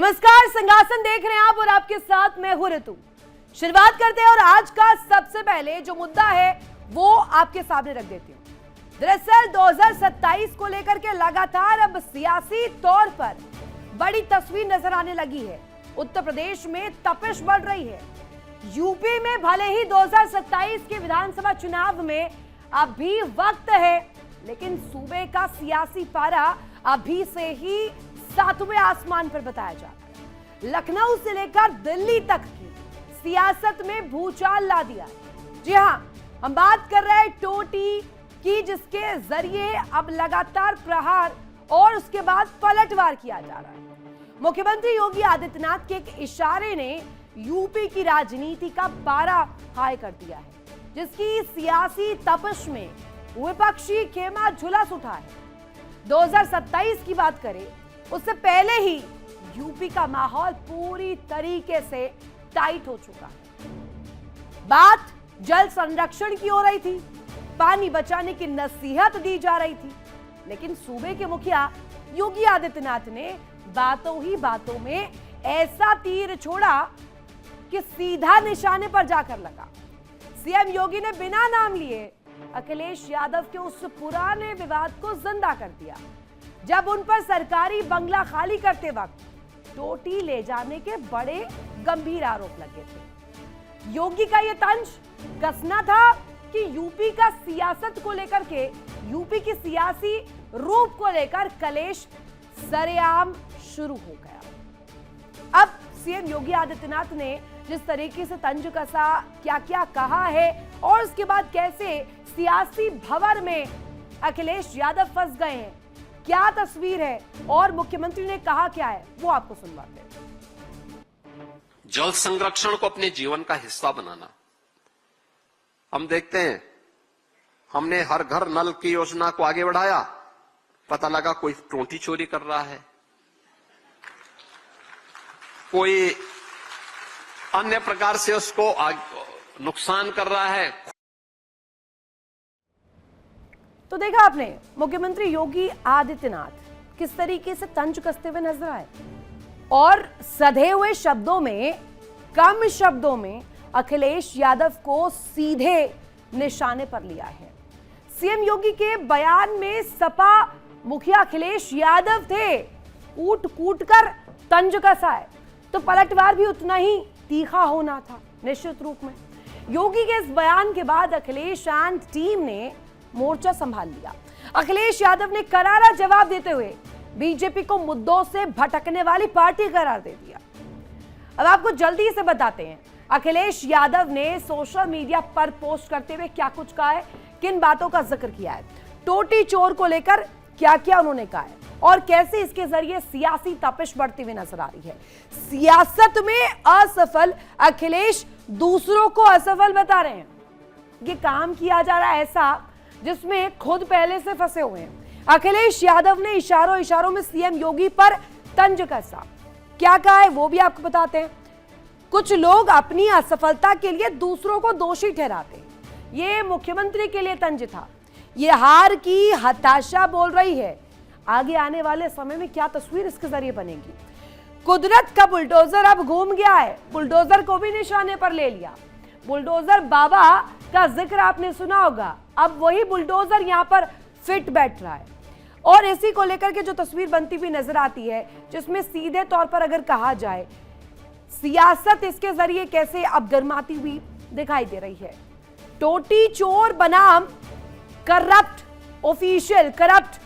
नमस्कार, संगासन देख रहे हैं आप और आपके साथ मैं हूं ऋतु। शुरुआत करते हैं और आज का सबसे पहले जो मुद्दा है वो आपके सामने रख देती हूं। दरअसल 2027 को लेकर के लगातार अब सियासी तौर पर बड़ी तस्वीर नजर आने लगी है। उत्तर प्रदेश में तपिश बढ़ रही है। यूपी में भले ही 2027 के विधानसभा चुनाव में अभी वक्त है, लेकिन सूबे का सियासी पारा अभी से ही सातवें आसमान पर बताया जा रहा है। लखनऊ से लेकर दिल्ली तक की सियासत में भूचाल ला दिया है। जी हां, हम बात कर रहे हैं टोटी की, जिसके जरिए अब लगातार प्रहार और उसके बाद पलटवार किया जा रहा है। मुख्यमंत्री योगी आदित्यनाथ के एक इशारे ने यूपी की राजनीति का पारा हाई कर दिया है, जिसकी सियासी तपिश में विपक्षी खेमा झुलस उठा है। 2027 की बात करें उससे पहले ही यूपी का माहौल पूरी तरीके से टाइट हो चुका है। बात जल संरक्षण की हो रही थी, पानी बचाने की नसीहत दी जा रही थी, लेकिन सूबे के मुखिया योगी आदित्यनाथ ने बातों ही बातों में ऐसा तीर छोड़ा कि सीधा निशाने पर जाकर लगा। सीएम योगी ने बिना नाम लिए अखिलेश यादव के उस पुराने विवाद को जिंदा कर दिया, जब उन पर सरकारी बंगला खाली करते वक्त टोटी ले जाने के बड़े गंभीर आरोप लगे थे। योगी का यह तंज कसना था कि यूपी का सियासत को लेकर के, यूपी की सियासी रूप को लेकर कलेश सरेआम शुरू हो गया। अब सीएम योगी आदित्यनाथ ने जिस तरीके से तंज कसा, क्या क्या कहा है और उसके बाद कैसे सियासी भंवर में अखिलेश यादव फंस गए हैं, क्या तस्वीर है और मुख्यमंत्री ने कहा क्या है, वो आपको सुनवाते हैं। जल संरक्षण को अपने जीवन का हिस्सा बनाना। हम देखते हैं, हमने हर घर नल की योजना को आगे बढ़ाया, पता लगा कोई टोटी चोरी कर रहा है, कोई अन्य प्रकार से उसको नुकसान कर रहा है। तो देखा आपने मुख्यमंत्री योगी आदित्यनाथ किस तरीके से तंज कसते हुए नजर आए और सधे हुए शब्दों में, कम शब्दों में अखिलेश यादव को सीधे निशाने पर लिया है। सीएम योगी के बयान में सपा मुखिया अखिलेश यादव थे, कूट कूट कर तंज कसा है, तो पलटवार भी उतना ही तीखा होना था निश्चित रूप में। योगी के इस बयान के बाद अखिलेश एंड टीम ने मोर्चा संभाल लिया। अखिलेश यादव ने करारा जवाब देते हुए बीजेपी को मुद्दों से भटकने वाली पार्टी करार दे दिया। अब आपको जल्दी से बताते हैं अखिलेश यादव ने सोशल मीडिया पर पोस्ट करते हुए क्या कुछ कहा है, किन बातों का जिक्र किया है, टोटी चोर को लेकर क्या क्या उन्होंने कहा है और कैसे इसके जरिए सियासी तपिश बढ़ती हुई नजर आ रही है। सियासत में असफल अखिलेश दूसरों को असफल बता रहे हैं। ये काम किया जा रहा है ऐसा जिसमें खुद पहले से फंसे हुए हैं। अखिलेश यादव ने इशारों इशारों में सीएम योगी पर तंज कसा। क्या कहा है वो भी आपको बताते हैं। कुछ लोग अपनी असफलता के लिए दूसरों को दोषी ठहराते हैं। ये मुख्यमंत्री के लिए तंज था। ये हार की हताशा बोल रही है। आगे आने वाले समय में क्या तस्वीर इसके जरिए बनेगी। कुदरत का बुलडोजर अब घूम गया है, बुलडोजर को भी निशाने पर ले लिया। बुलडोजर बाबा का जिक्र आपने सुना होगा, अब वही बुलडोजर यहां पर फिट बैठ रहा है और इसी को लेकर के जो तस्वीर बनती हुई नजर आती है, जिसमें सीधे तौर पर अगर कहा जाए सियासत इसके जरिए कैसे अब गर्माती हुई दिखाई दे रही है। टोटी चोर बनाम करप्ट ऑफिशियल, करप्ट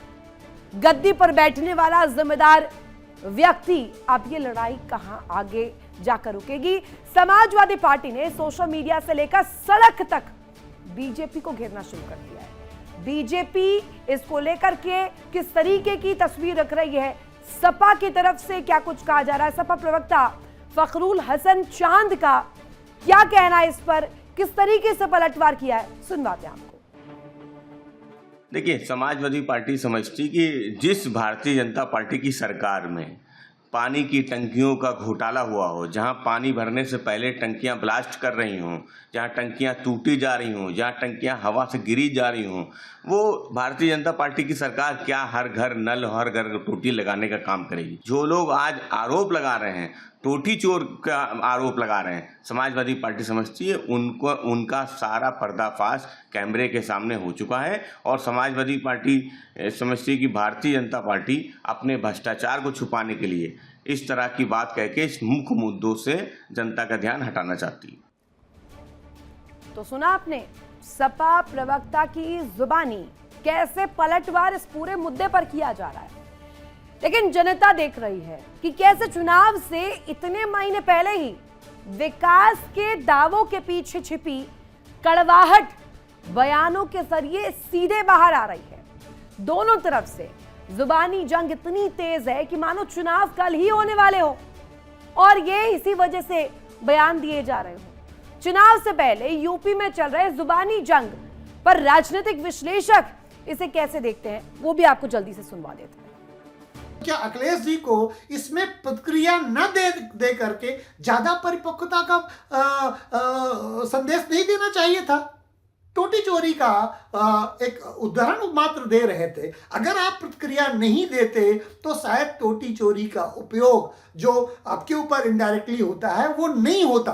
गद्दी पर बैठने वाला जिम्मेदार व्यक्ति, अब ये लड़ाई कहां आगे जाकर रुकेगी। समाजवादी पार्टी ने सोशल मीडिया से लेकर सड़क तक बीजेपी को घेरना शुरू कर दिया है। बीजेपी इसको लेकर के किस तरीके की तस्वीर रख रही है, सपा की तरफ से क्या कुछ कहा जा रहा है, सपा प्रवक्ता फखरुल हसन चांद का क्या कहना है इस पर, किस तरीके से पलटवार किया है, सुनवाते हैं आपको। देखिए, समाजवादी पार्टी समझती कि जिस भारतीय जनता पार्टी की सरकार में पानी की टंकियों का घोटाला हुआ हो, जहां पानी भरने से पहले टंकियां ब्लास्ट कर रही हों, जहां टंकियां टूटी जा रही हों, जहां टंकियां हवा से गिरी जा रही हों, वो भारतीय जनता पार्टी की सरकार क्या हर घर नल, हर घर टोटी लगाने का काम करेगी? जो लोग आज आरोप लगा रहे हैं, टोटी चोर का आरोप लगा रहे हैं, समाजवादी पार्टी समझती है उनको उनका सारा पर्दाफाश कैमरे के सामने हो चुका है और समाजवादी पार्टी समझती है कि भारतीय जनता पार्टी अपने भ्रष्टाचार को छुपाने के लिए इस तरह की बात कह के इस मुख्य मुद्दों से जनता का ध्यान हटाना चाहती है। तो सुना आपने सपा प्रवक्ता की जुबानी, कैसे पलटवार इस पूरे मुद्दे पर किया जा रहा है। लेकिन जनता देख रही है कि कैसे चुनाव से इतने महीने पहले ही विकास के दावों के पीछे छिपी कड़वाहट बयानों के जरिए सीधे बाहर आ रही है। दोनों तरफ से जुबानी जंग इतनी तेज है कि मानो चुनाव कल ही होने वाले हो और ये इसी वजह से बयान दिए जा रहे हो। चुनाव से पहले यूपी में चल रहे जुबानी जंग पर राजनीतिक विश्लेषक इसे कैसे देखते हैं वो भी आपको जल्दी से सुनवा देते हैं। क्या अखिलेश जी को इसमें प्रतिक्रिया न दे करके ज्यादा परिपक्वता का संदेश नहीं देना चाहिए था? टोटी चोरी का एक उदाहरण मात्र दे रहे थे। अगर आप प्रतिक्रिया नहीं देते तो शायद टोटी चोरी का उपयोग जो आपके ऊपर इनडायरेक्टली होता है वो नहीं होता।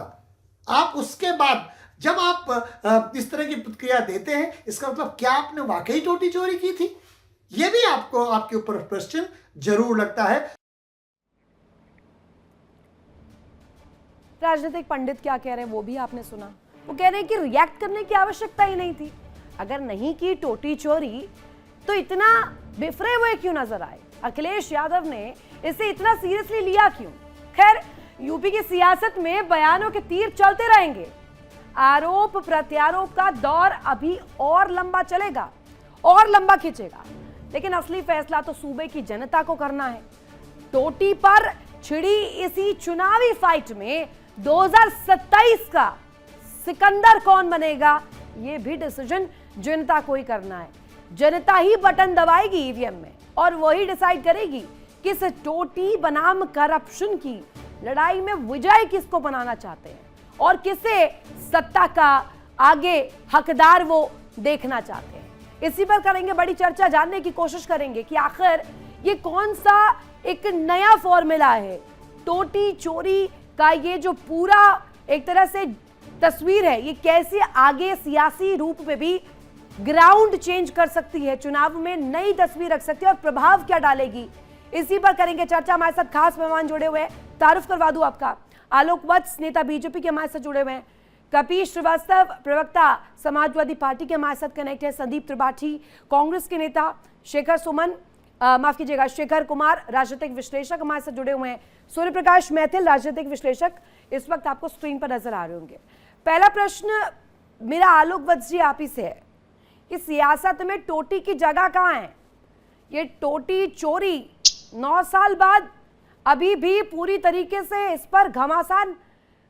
आप उसके बाद जब आप इस तरह की प्रतिक्रिया देते हैं, इसका मतलब क्या आपने वाकई टोटी चोरी की थी? ये भी आपको आपके ऊपर प्रश्न जरूर लगता है। राजनीतिक पंडित क्या कह रहे हैं वो भी आपने सुना। वो कह रहे हैं कि रिएक्ट करने की आवश्यकता ही नहीं थी। अगर नहीं की टोटी चोरी तो इतना बिफरे हुए क्यों नजर आए? अखिलेश यादव ने इसे इतना सीरियसली लिया क्यों? खैर, यूपी की सियासत में बयानों के तीर चलते रहेंगे। आरोप प्रत्यारोप का दौर अभी और लंबा चलेगा और लंबा खींचेगा, लेकिन असली फैसला तो सूबे की जनता को करना है। टोटी पर छिड़ी इसी चुनावी फाइट में 2027 का सिकंदर कौन बनेगा, ये भी डिसीजन जनता को ही करना है। जनता ही बटन दबाएगी ईवीएम में और वही डिसाइड करेगी किस टोटी बनाम करप्शन की लड़ाई में विजय किसको बनाना चाहते हैं और किसे सत्ता का आगे हकदार वो देखना चाहते हैं। इसी पर करेंगे बड़ी चर्चा, जानने की कोशिश करेंगे कि आखिर ये कौन सा एक नया फॉर्मूला है टोटी चोरी का। ये जो पूरा एक तरह से तस्वीर है, ये कैसे आगे सियासी रूप में भी ग्राउंड चेंज कर सकती है, चुनाव में नई तस्वीर रख सकती है और प्रभाव क्या डालेगी, इसी पर करेंगे चर्चा। हमारे साथ खास मेहमान जुड़े हुए हैं, तारुफ करवा दूं आपका। आलोक वत्स नेता बीजेपी के हमारे साथ जुड़े हुए हैं, कपीश श्रीवास्तव प्रवक्ता समाजवादी पार्टी के हमारे साथ कनेक्ट है, संदीप त्रिपाठी कांग्रेस के नेता, शेखर सुमन माफ कीजिएगा शेखर कुमार राजनीतिक विश्लेषक हमारे साथ जुड़े हुए हैं, सूर्य प्रकाश मैथिल राजनीतिक विश्लेषक इस वक्त आपको स्क्रीन पर नजर आ रहे होंगे। पहला प्रश्न मेरा आलोक वत्स जी आप ही से है कि सियासत में टोटी की जगह कहाँ है? ये टोटी चोरी 9 साल बाद अभी भी पूरी तरीके से इस पर घमासान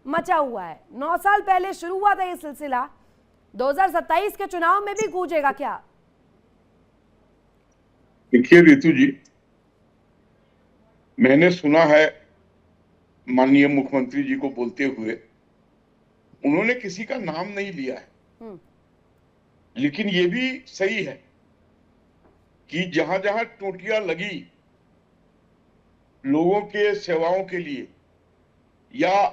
मचा हुआ है। 9 साल पहले शुरू हुआ था ये सिलसिला, 2027 के चुनाव में भी गूंजेगा क्या? देखिए रितु जी, मैंने सुना है माननीय मुख्यमंत्री जी को बोलते हुए, उन्होंने किसी का नाम नहीं लिया है, लेकिन ये भी सही है कि जहां जहां टोटियां लगी लोगों के सेवाओं के लिए, या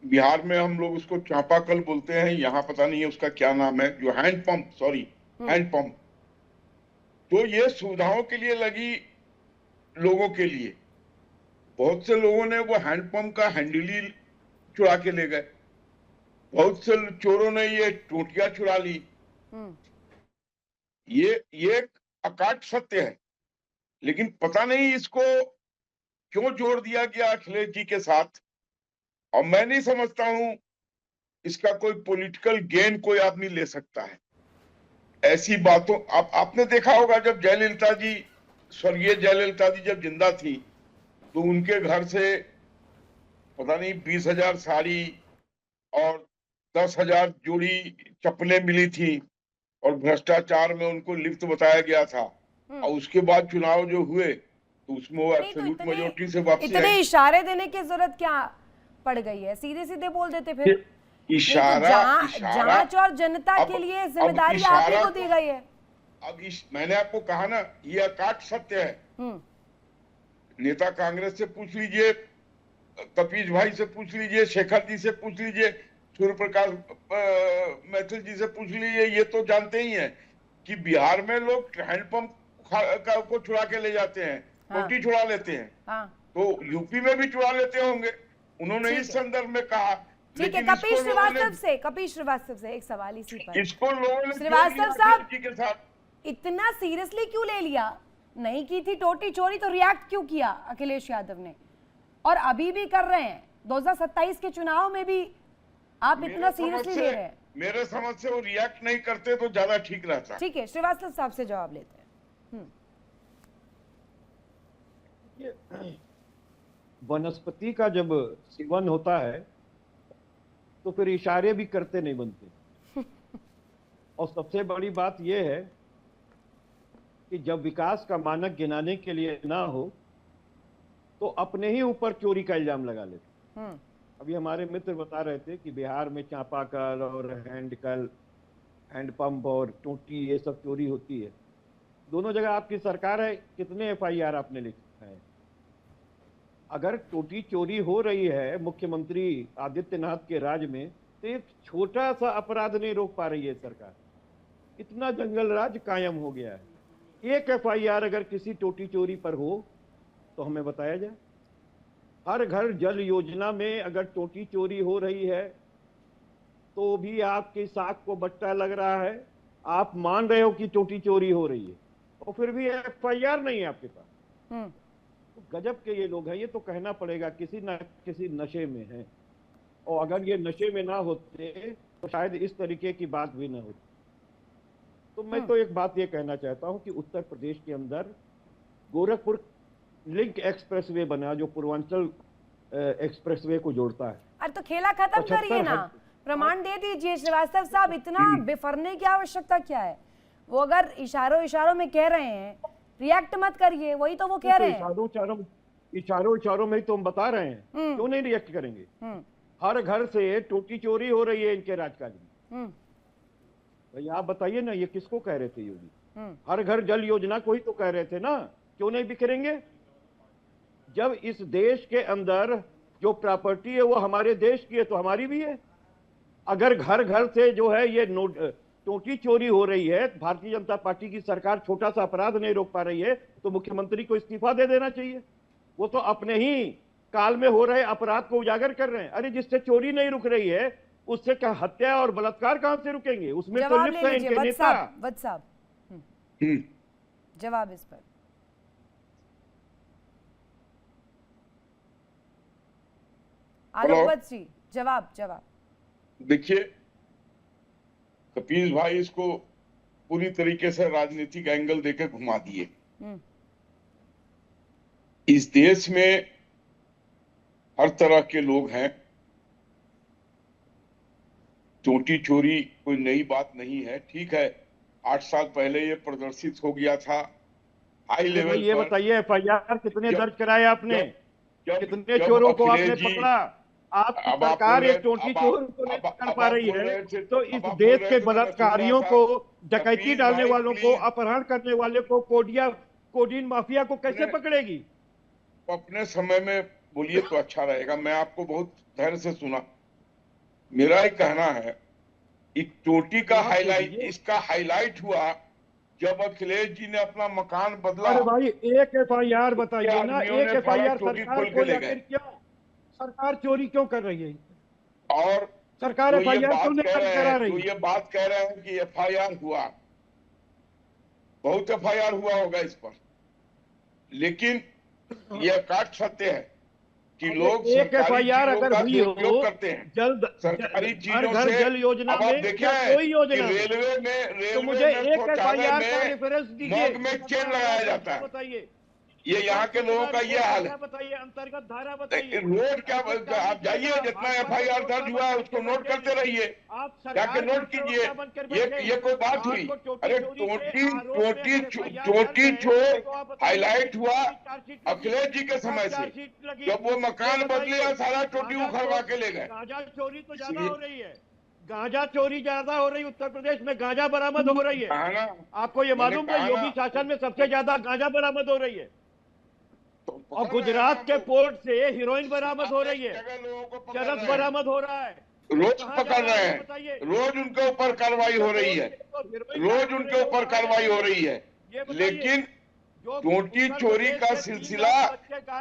बिहार में हम लोग उसको चापाकल बोलते हैं, यहाँ पता नहीं है उसका क्या नाम है, जो हैंड पंप, तो ये सुविधाओं के लिए लगी लोगों के लिए। बहुत से लोगों ने वो हैंडपंप का हैंडल ही चुरा के ले गए, बहुत से चोरों ने ये टोटियां चुरा ली। ये अकाट सत्य है, लेकिन पता नहीं इसको क्यों जोड़ दिया गया अखिलेश जी के साथ, और मैं नहीं समझता हूं इसका कोई पॉलिटिकल गेन कोई आदमी ले सकता है। ऐसी बातों आपने देखा होगा, जब जयललिता जी, स्वर्गीय जयललिता जी जब जिंदा थी तो उनके घर से पता नहीं 20,000 साड़ी और 10,000 जोड़ी चप्पलें मिली थी और भ्रष्टाचार में उनको लिप्त बताया गया था। और उसके बाद चुनाव जो हुए तो उसमें वो नहीं, तो एब्सोल्यूट इतने मेजोरिटी से वापसी इतने आई। इशारे देने की जरूरत क्या पड़ गई है? सीधे सीधे बोल देते फिर। नहीं तो इशारा जांच और जनता के लिए जिम्मेदारी आप ही को दी गई है। मैंने आपको कहा ना, ये अकाट सत्य है। हम्म, नेता कांग्रेस से पूछ लीजिए, कपीश भाई से पूछ लीजिए, शेखर जी से पूछ लीजिए, सूर्य प्रकाश मैथिल जी से पूछ लीजिए, ये तो जानते ही हैं कि बिहार में लोग हैंडपंप को चुरा के ले जाते हैं, हाँ। टोटी चुरा लेते हैं, हाँ तो यूपी में भी चुरा लेते होंगे। उन्होंने ठीक इस है। संदर्भ में कहा। ठीक है, लेकिन कपिल श्रीवास्तव से एक सवाल इसी पर। इसको लोगों ने श्रीवास्तव साहब, अखिलेश जी के साथ इतना सीरियसली क्यों ले लिया? नहीं की थी टोटी चोरी तो रिएक्ट क्यों किया अखिलेश यादव ने? और अभी भी कर रहे हैं, 2027 के चुनाव में भी आप इतना सीरियसली ले रहे हैं। मेरे समझ से वो रिएक्ट नहीं करते तो ज्यादा ठीक रहता। ठीक है, श्रीवास्तव साहब से जवाब लेते हैं। वनस्पति का जब सेवन होता है तो फिर इशारे भी करते नहीं बनते। और सबसे बड़ी बात यह है कि जब विकास का मानक गिनाने के लिए ना हो तो अपने ही ऊपर चोरी का इल्जाम लगा लेते। अभी हमारे मित्र बता रहे थे कि बिहार में चापाकल और हैंडपंप और टोटी ये सब चोरी होती है। दोनों जगह आपकी सरकार है, कितने एफआईआर आपने लिखा है? अगर टोटी चोरी हो रही है मुख्यमंत्री आदित्यनाथ के राज में, तो एक छोटा सा अपराध नहीं रोक पा रही है सरकार। इतना जंगल राज कायम हो गया है। एक एफआईआर अगर किसी टोटी चोरी पर हो तो हमें बताया जाए। हर घर जल योजना में अगर टोटी चोरी हो रही है तो भी आपकी साख को बट्टा लग रहा है, आप मान रहे हो कि टोटी चोरी हो रही है और फिर भी एफआईआर नहीं है आपके पास। तो गजब के ये लोग हैं। ये तो कहना पड़ेगा किसी न किसी नशे में है, और अगर ये नशे में ना होते तो शायद इस तरीके की बात भी ना होती। तो मैं तो एक बात ये कहना चाहता हूं कि उत्तर प्रदेश के अंदर गोरखपुर लिंक एक्सप्रेसवे बना जो पूर्वांचल एक्सप्रेसवे को जोड़ता है। अरे तो खेला खत्म करिए ना, प्रमाण दे दीजिए श्रीवास्तव साहब। इतना बिफरने की आवश्यकता क्या है? वो अगर इशारों में कह रहे हैं, रिएक्ट मत करिए, वही तो वो कह रहे हैं। इशारों में तो हम बता रहे हैं, क्यों नहीं रिएक्ट करेंगे? हर घर से टोटी चोरी हो रही है इनके राजकाज में। तो आप बताइए ना, ये किसको कह रहे थे योगी? हर घर जल योजना को ही तो कह रहे थे ना, क्यों नहीं बिखरेंगे? जब इस देश के अंदर जो प्रॉपर्टी है वो हमारे देश की है तो हमारी भी है। अगर घर घर से जो है ये टोटी चोरी हो रही है, भारतीय जनता पार्टी की सरकार छोटा सा अपराध नहीं रोक पा रही है, तो मुख्यमंत्री को इस्तीफा दे देना चाहिए। वो तो अपने ही काल में हो रहे अपराध को उजागर कर रहे हैं। अरे जिससे चोरी नहीं रुक रही है उससे क्या हत्या और बलात्कार कहां से रुकेंगे? उसमें तो लिप्त है इनके नेता। वत्स साहब जवाब इस पर। आलोक जी जवाब। देखिए, कपिल भाई इसको पूरी तरीके से राजनीतिक एंगल देकर घुमा दिए। इस देश में हर तरह के लोग हैं। टोटी चोरी कोई नई बात नहीं है। ठीक है, 8 साल पहले ये प्रदर्शित हो गया था हाई लेवल। ये बताइए एफआईआर कितने दर्ज कराए आपने? कितने चोरों को आपने पकड़ा? आपकी सरकार एक टोटी चोर को नहीं कर पा रही है, तो इस देश के बलात्कारियों को, डकैती डालने वालों को, अपहरण करने वाले को, कोडीन माफिया को कैसे पकड़ेगी? अपने समय में बोलिए तो अच्छा रहेगा। मैं आपको बहुत धैर्य से सुना। मेरा एक कहना है, एक टोटी का हाईलाइट, इसका हाईलाइट हुआ जब अखिलेश जी ने अपना मकान बदला। अरे भाई एक एफआईआर बताइए ना, एक एफआईआर सरकार को लेकर क्यों? सरकार चोरी क्यों कर रही है? और सरकार एफआईआर क्यों नहीं करा रही? तो ये बात कह रहे हैं कि एफआईआर हुआ, बहुत एफआईआर हुआ होगा इस पर, लेकिन यह काट सत्य है कि लोग एक एफआईआर अगर हुई हो करते हैं जल्द सरकारी चीजों घर से। जल योजना अब आप में देखिए कोई योजना रेलवे में तो मुझे एक एफआईआर का रेफरेंस दीजिए। मग में चेन लगाया जाता है। बताइए ये यहाँ के लोगों का ये हाल है। बताइए, अंतर्गत धारा बताइए। रोड क्या, आप जाइए, जितना FIR दर्ज हुआ है उसको नोट करते रहिए, जाके नोट कीजिए। ये कोई बात हुई? अरे टोटी चोर हाईलाइट हुआ अखिलेश जी के समय से, जब वो मकान बदले और सारा टोटी उखड़वा के ले गए। गांजा चोरी तो ज्यादा हो रही है, गांजा चोरी ज्यादा हो रही है। उत्तर प्रदेश में गांजा बरामद हो रही है। आपको ये मालूम है योगी शासन में सबसे ज्यादा गांजा बरामद हो रही है। और गुजरात के पोर्ट से हीरोइन बरामद हो रही है, चरस बरामद हो रहा है। रोज पकड़ रहे हैं, रोज उनके ऊपर कार्रवाई हो रही है, रोज उनके ऊपर कार्रवाई हो रही है। लेकिन टोटी चोरी का सिलसिला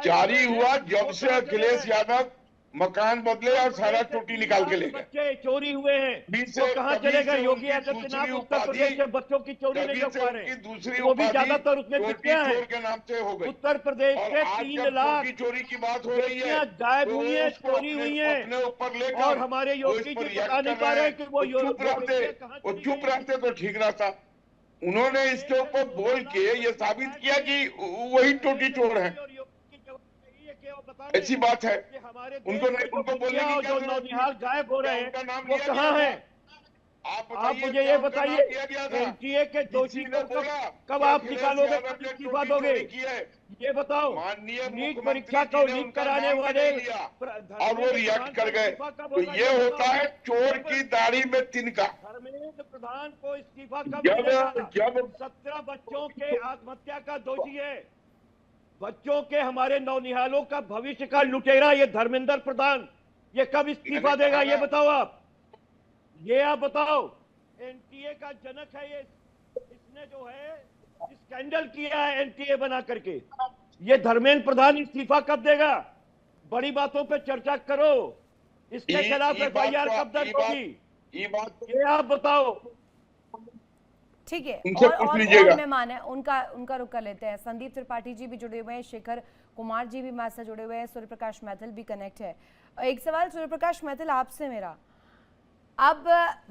जारी हुआ जब से अखिलेश यादव मकान बदले और सारा टोटी निकाल के ले गए। बच्चे चोरी हुए हैं तो कहाँ चलेगा? योगी आदित्यनाथ उत्तर प्रदेश से बच्चों की चोरी नहीं कर पा रहे, दूसरी वो भी ज्यादातर उसमें चोर है के नाम से हो गई। उत्तर प्रदेश के 3 लाख चोरी की बात हो रही है, गायब हुई है, चोरी हुई है, अपने ऊपर लेकर और हमारे योगी जी बता नहीं पा रहे कि वो चुप रहते तो ठीक रहता। उन्होंने इसके ऊपर बोल के ये साबित किया कि वही टोटी चोर है। ऐसी बात है, उनको बोलने की क्या जरूरत? गायब हो रहे हैं, नाम वो कहाँ है? आप मुझे ये बताइए, एनटीए के दोषी को कब आप निकालोगे, कब इस्तीफा दोगे? ये बताओ। नीट परीक्षा को लीक कराने वाले और वो रिएक्ट कर गए, तो ये होता है चोर की दाढ़ी में तिनका। धर्मेंद्र प्रधान को इस्तीफा कब मिलेगा? 17 बच्चों के आत्महत्या का दोषी है, बच्चों के, हमारे नौनिहालों का भविष्य का लुटेरा ये धर्मेंद्र प्रधान, ये कब इस्तीफा देगा? ये बताओ आप बताओ। एनटीए का जनक है ये, इसने जो है स्कैंडल किया है एनटीए बना करके। ये धर्मेंद्र प्रधान इस्तीफा कब देगा? बड़ी बातों पे चर्चा करो, इसके खिलाफ FIR कब दर्ज होगी? ये आप बताओ। ठीक है, उनसे पूछ लीजिएगा। मेहमान है उनका रुख कर लेते हैं। संदीप त्रिपाठी जी भी जुड़े हुए हैं, शेखर कुमार जी भी हमारे साथ जुड़े हुए हैं, सूर्य प्रकाश मैथिल भी कनेक्ट है। एक सवाल सूर्य प्रकाश मैथिल आपसे मेरा, अब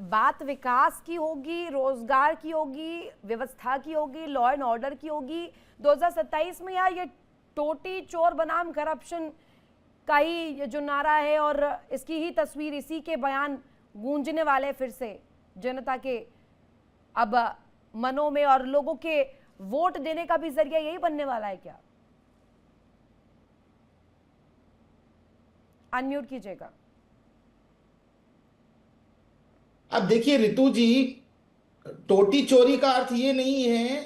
बात विकास की होगी, रोजगार की होगी, व्यवस्था की होगी, लॉ एंड ऑर्डर की होगी 2027 में, या ये टोटी चोर बनाम करप्शन का ही जो नारा है और इसकी ही तस्वीर, इसी के बयान गूंजने वाले फिर से जनता के अब मनों में, और लोगों के वोट देने का भी जरिया यही बनने वाला है क्या? अनम्यूट कीजिएगा। अब देखिए रितु जी, टोटी चोरी का अर्थ ये नहीं है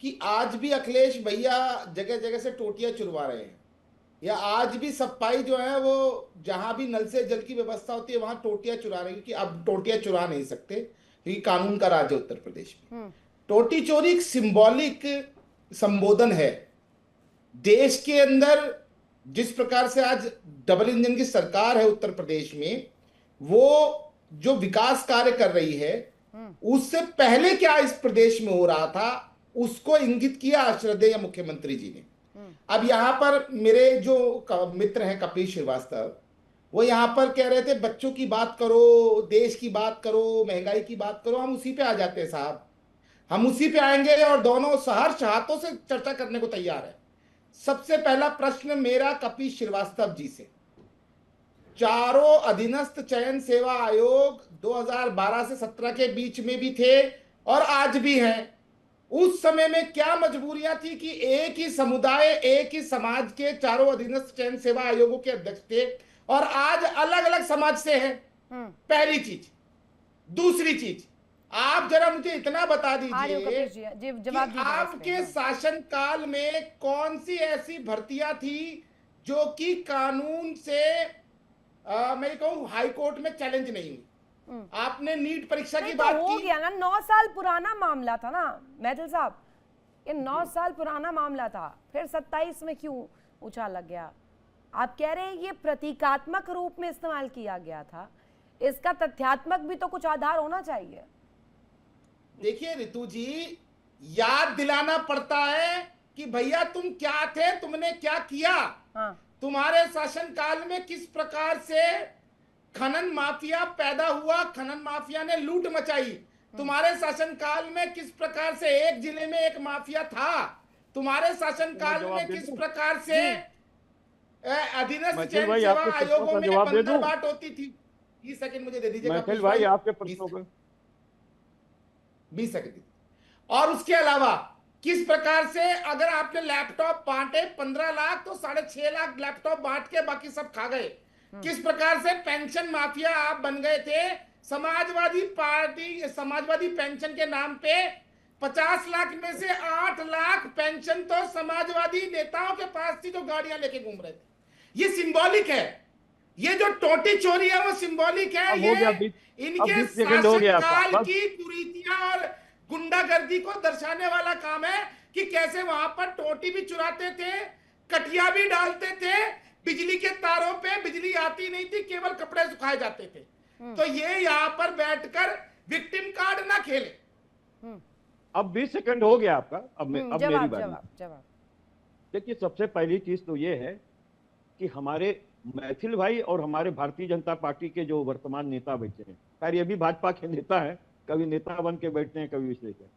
कि आज भी अखिलेश भैया जगह जगह से टोटियां चुरवा रहे हैं, या आज भी सफाई जो है वो जहां भी नल से जल की व्यवस्था होती है वहां टोटियां चुरा रहे हैं, क्योंकि अब टोटियां चुरा नहीं सकते क्योंकि कानून का राज है उत्तर प्रदेश में। टोटी चोरी एक सिंबॉलिक संबोधन है। देश के अंदर जिस प्रकार से आज डबल इंजन की सरकार है उत्तर प्रदेश में, वो जो विकास कार्य कर रही है, उससे पहले क्या इस प्रदेश में हो रहा था उसको इंगित किया श्रद्धेय मुख्यमंत्री जी ने। अब यहां पर मेरे जो मित्र हैं कपिल श्रीवास्तव, वो यहां पर कह रहे थे बच्चों की बात करो, देश की बात करो, महंगाई की बात करो। हम उसी पे आ जाते हैं साहब, हम उसी पे आएंगे और दोनों सहर्ष हाथों से चर्चा करने को तैयार है। सबसे पहला प्रश्न मेरा कपिल श्रीवास्तव जी से, चारों अधीनस्थ चयन सेवा आयोग 2012 से 17 के बीच में भी थे और आज भी हैं। उस समय में क्या मजबूरियां थी कि एक ही समुदाय, एक ही समाज के चारों अधीनस्थ चयन सेवा आयोगों के अध्यक्ष थे और आज अलग अलग समाज से हैं? पहली चीज। दूसरी चीज, आप जरा मुझे इतना बता दीजिए कि आपके शासन काल में कौन सी ऐसी भर्तियां थी जो कि कानून से मैं कहूं हाई कोर्ट में चैलेंज नहीं हुई। आपने नीट परीक्षा की बात हो गया ना, 9 साल पुराना मामला था ना मैथिल साहब, ये 9 साल पुराना मामला था, फिर 27 में क्यों उछाल लग गया? आप कह रहे हैं ये प्रतीकात्मक रूप में इस्तेमाल किया गया था, इसका तथ्यात्मक भी तो कुछ आधार होना चाहिए। देखिए रितु जी, याद दिलाना पड़ता है कि भैया तुम क्या थे, तुमने क्या किया। हाँ। तुम्हारे शासन काल में किस प्रकार से खनन माफिया पैदा हुआ, खनन माफिया ने लूट मचाई। तुम्हारे शासन काल में किस प्रकार से एक जिले में एक माफिया था, तुम्हारे शासनकाल जवाब में दे किस दूं? प्रकार से अधीनस्थ मैथिल चयन भाई, सेवा आपके प्रश्नों आयोगों का में जवाब दे दूं? बंदरबाट होती थी। 20 सेकंड मुझे दे दीजिएगा मैथिल कपिश भाई, भाई, आपके प्रश्नों का 20 सेकंड। और उसके अलावा किस प्रकार से अगर आपने लैपटॉप बांटे 15 लाख तो 6.5 लाख लैपटॉप बांट के बाकी सब खा गए। किस प्रकार से पेंशन माफिया आप बन गए थे। समाजवादी पार्टी समाजवादी पेंशन के नाम पे 50 लाख में से 8 लाख पेंशन तो समाजवादी नेताओं के पास थी जो गाड़ियां लेके घूम रहे थे। ये सिंबॉलिक है। ये जो टोटी चोरी है वो सिंबॉलिक है। अब हो गया, ये अब इनके 20 सेकंड हो गया आपका, शासनकाल बस। की कुरीतियां और गुंडागर्दी को दर्शाने वाला काम है कि कैसे वहां पर टोटी भी चुराते थे, कटिया भी डालते थे, बिजली के तारों पे बिजली आती नहीं थी, केवल कपड़े सुखाए जाते थे। तो ये यहाँ पर बैठकर विक्टिम कार्ड ना खेले। अब 20 सेकंड हो गया आपका, अब मेरी जवाब बारी। जवाब जवाब। देखिए, सबसे पहली चीज तो ये है कि हमारे मैथिल भाई और हमारे भारतीय जनता पार्टी के जो वर्तमान नेता बैठे हैं, खैर ये भी भाजपा के नेता है, कभी नेता बन के बैठते हैं, कभी विशेष है,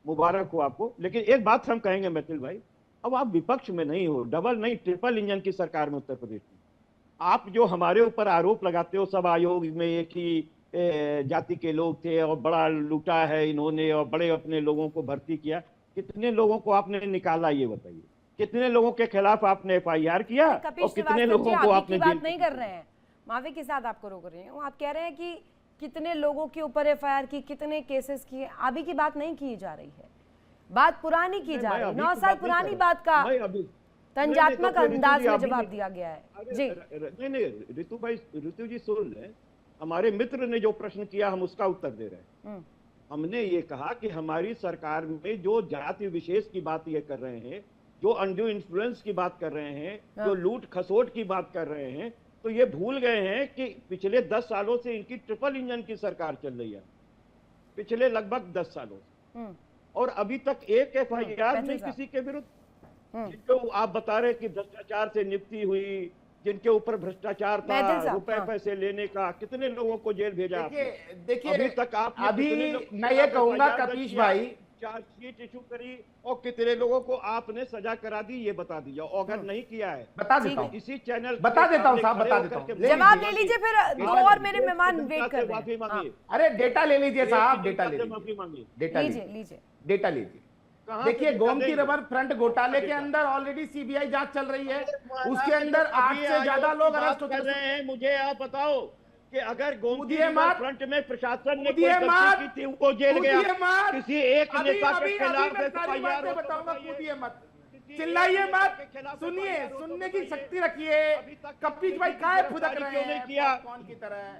मुबारक हो आपको। लेकिन एक बात हम कहेंगे मैथिल भाई, अब आप विपक्ष में नहीं हो, डबल नहीं ट्रिपल इंजन की सरकार में उत्तर प्रदेश में। आप जो हमारे ऊपर आरोप लगाते हो सब आयोग में एक ही जाति के लोग थे और बड़ा लूटा है इन्होंने और बड़े अपने लोगों को भर्ती किया, कितने लोगों को आपने निकाला ये बताइए। कितने लोगों के खिलाफ आपने FIR किया और कितने लोगों को आपने बात नहीं कर रहे हैं, माफी के साथ आपको रोक रही हूँ। आप कह रहे हैं कि कितने लोगों के ऊपर FIR की, कितने केसेस किए, अभी की बात नहीं की जा रही है, बात पुरानी की जा रही है। 9 साल पुरानी बात का तंजात्मक अंदाज में जवाब दिया गया है। जी नहीं ऋतु जी सुन ले, हमारे मित्र ने जो प्रश्न किया हम उसका उत्तर दे रहे हैं। हमने ये कहा कि हमारी सरकार में जो जाति विशेष की बात ये कर रहे हैं, जो अनड्यू इन्फ्लुएंस की बात कर रहे हैं, जो लूट खसोट की बात कर रहे हैं, तो ये भूल गए हैं कि पिछले 10 सालों से इनकी ट्रिपल इंजन की सरकार चल रही है, पिछले लगभग 10 सालों से, और अभी तक एक FIR नहीं किसी के विरुद्ध। जिनको आप बता रहे कि भ्रष्टाचार से नियुक्ति हुई, जिनके ऊपर भ्रष्टाचार था, रुपए पैसे लेने का, कितने लोगों को जेल भेजा आपने? देखिए अभी तक आप मैं ये कहूंगा कपीश भाई, चार्जशीट इशू करी और कितने लोगों को आपने सजा करा दी, ये बता दीजिए। और अगर नहीं किया है बता देता हूं, इसी चैनल बता देता हूं साहब, बता देता हूं। जवाब ले लीजिए, फिर 2 और मेरे मेहमान वेट कर रहे हैं। अरे डेटा ले लीजिए साहब, डेटा ले माफी मांगिए, डेटा लीजिए डेटा लीजिए। देखिए, गोमती रबर फ्रंट घोटाले के अंदर ऑलरेडी CBI जांच चल रही है, उसके अंदर 8 से ज्यादा लोग अरेस्ट हो रहे हैं। मुझे आप बताओ कि अगर गोमती फ्रंट में प्रशासन ने कोई गलती की थी, वो जेल गया, किसी एक नेता के खिलाफ FIR बताऊंगा, कूदिए मत, चिल्लाइए मत, सुनिए, सुनने की शक्ति रखिए। कपीश भाई काहे फुदक रहे हैं कौन की तरह?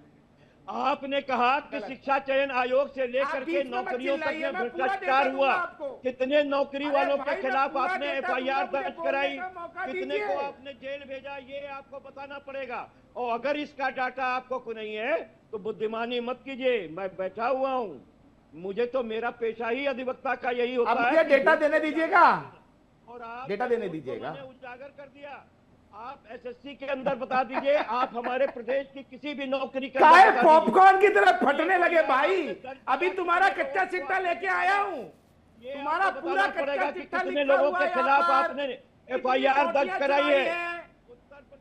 आपने कहा कि शिक्षा चयन आयोग से लेकर के नौकरियों तक में भ्रष्टाचार हुआ, कितने नौकरी वालों के खिलाफ आपने FIR दर्ज कराई, कितने को आपने जेल भेजा, ये आपको बताना पड़ेगा। और अगर इसका डाटा आपको नहीं है तो बुद्धिमानी मत कीजिए, मैं बैठा हुआ हूँ, मुझे तो मेरा पेशा ही अधिवक्ता का यही होता है। मुझे डेटा देने दीजिएगा, और आप डेटा देने दीजिएगा। उजागर कर दिया, आप SSC के अंदर बता दीजिए, आप हमारे प्रदेश की किसी भी नौकरी का पॉपकॉर्न की तरह फटने लगे भाई। अभी तुम्हारा कच्चा चिट्ठा लेके आया हूँ, तुम्हारा पूरा कच्चा चिट्ठा कितने लोगों के खिलाफ आपने FIR दर्ज कराई है,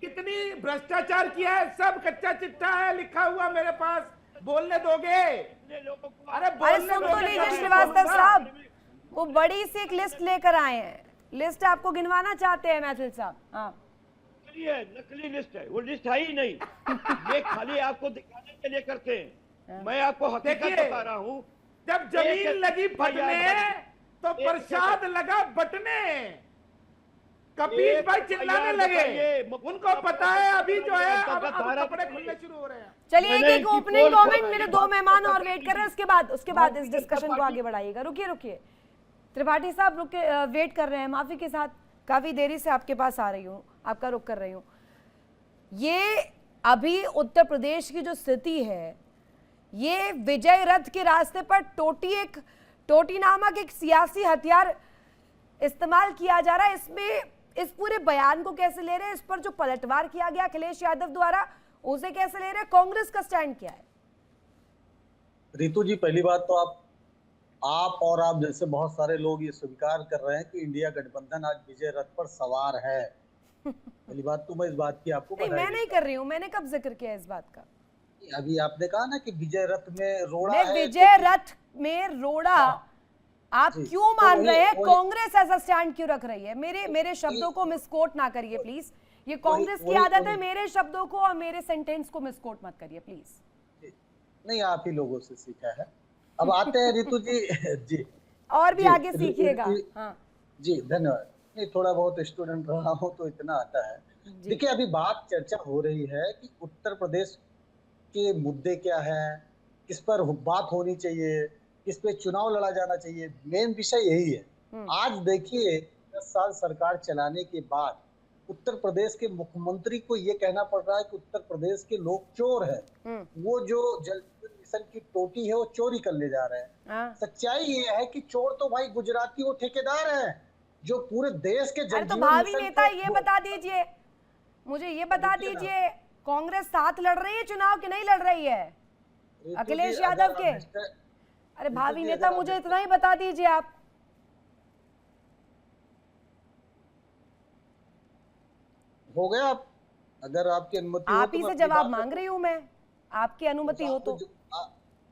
कितनी भ्रष्टाचार किया है, सब कच्चा चिट्ठा है लिखा हुआ मेरे पास। बोलने दोगे? अरे सुन तो लीजिए श्रीवास्तव साहब, वो बड़ी सी एक लिस्ट लेकर आए हैं, लिस्ट आपको गिनवाना चाहते हैं मैथिल साहब। हाँ, नकली लिस्ट है, वो लिस्ट है ही नहीं, ये खाली आपको दिखाने के लिए करते हैं। मैं आपको हकीकत बता रहा हूँ, जब जमीन लगी फटने तो प्रसाद लगा बटने। कपीश भाई चिल्लाने लगे, उनको पता है अभी जो है अब कपड़े खुलने शुरू हो रहे हैं। चलिए एक ओपनिंग कमेंट, मेरे 2 मेहमान और वेट कर रहे हैं, उसके बाद इस डिस्कशन को आगे बढ़ाइएगा। रुकिए त्रिपाठी साहब, रुके, वेट कर रहे हैं, माफी के साथ काफी देरी से आपके पास आ रही हूँ, आपका रुक कर रही हूँ। ये अभी उत्तर प्रदेश की जो स्थिति है, ये विजय रथ के रास्ते पर टोटी नामक एक सियासी हथियार इस्तेमाल किया जा रहा है। इसमें इस पूरे बयान को कैसे ले रहे हैं, इस पर जो पलटवार किया गया अखिलेश यादव द्वारा, उसे कैसे ले रहे हैं, कांग्रेस का स्टैंड क्या है? रितु जी, पहली बात तो आप और आप जैसे बहुत सारे लोग ये स्वीकार कर रहे हैं कि इंडिया गठबंधन आज विजय रथ पर सवार है। पहली बात तो मैं इस बात की आपको नहीं, बधाई मैं नहीं देता कर रही हूँ, मैंने कब जिक्र किया इस बात का? हूं। अभी आपने कहा ना कि विजय रथ में रोड़ा मैं है, विजय रथ में रोड़ा आप जी, क्यों तो मान रहे हैं? वही- कांग्रेस ऐसा स्टैंड क्यों रख रही है? मेरे शब्दों को मिसकोट ना करिए प्लीज। ये कांग्रेस की आदत है, मेरे शब्दों को और मेरे सेंटेंस को मिसकोट मत करिए प्लीज। नहीं, आप ही लोगों से सीखा है। अब आते हैं रितु जी। जी और भी जी, आगे सीखिएगा। जी, हाँ जी धन्यवाद। नहीं, थोड़ा बहुत स्टूडेंट रहा हूँ तो इतना आता है। जी। देखिए, अभी बात चर्चा हो रही है कि उत्तर प्रदेश के मुद्दे क्या है, किस पर बात होनी चाहिए, किस पे चुनाव लड़ा जाना चाहिए। मेन विषय यही है। आज देखिए, 10 साल सरकार चलाने के बाद उत्तर प्रदेश के मुख्यमंत्री को ये कहना पड़ रहा है कि उत्तर प्रदेश के लोग चोर हैं। वो जो जल जीवन मिशन की टोटी है वो चोरी कर ले जा रहे हैं। हाँ। सच्चाई ये है कि चोर तो भाई गुजराती वो ठेकेदार हैं जो पूरे देश के जल अरे तो जीवन भावी मिशन नेता को ये बता दीजिए, मुझे ये बता देखिए ना, दीजिए, कांग्रेस साथ लड़ रही है चुनाव कि नहीं लड़ रही है रितु अखिलेश जी, यादव अगर के? मिस्टर- अरे रितु भावी जी, नेता, अगर मुझे इतना ही बता दीजिए आप। हो गया। आप अगर आपकी अनुमति हो आप तो ही मैं से अपनी जवाब बात मांग रही हूँ मैं, आपकी अनुमति हो तो।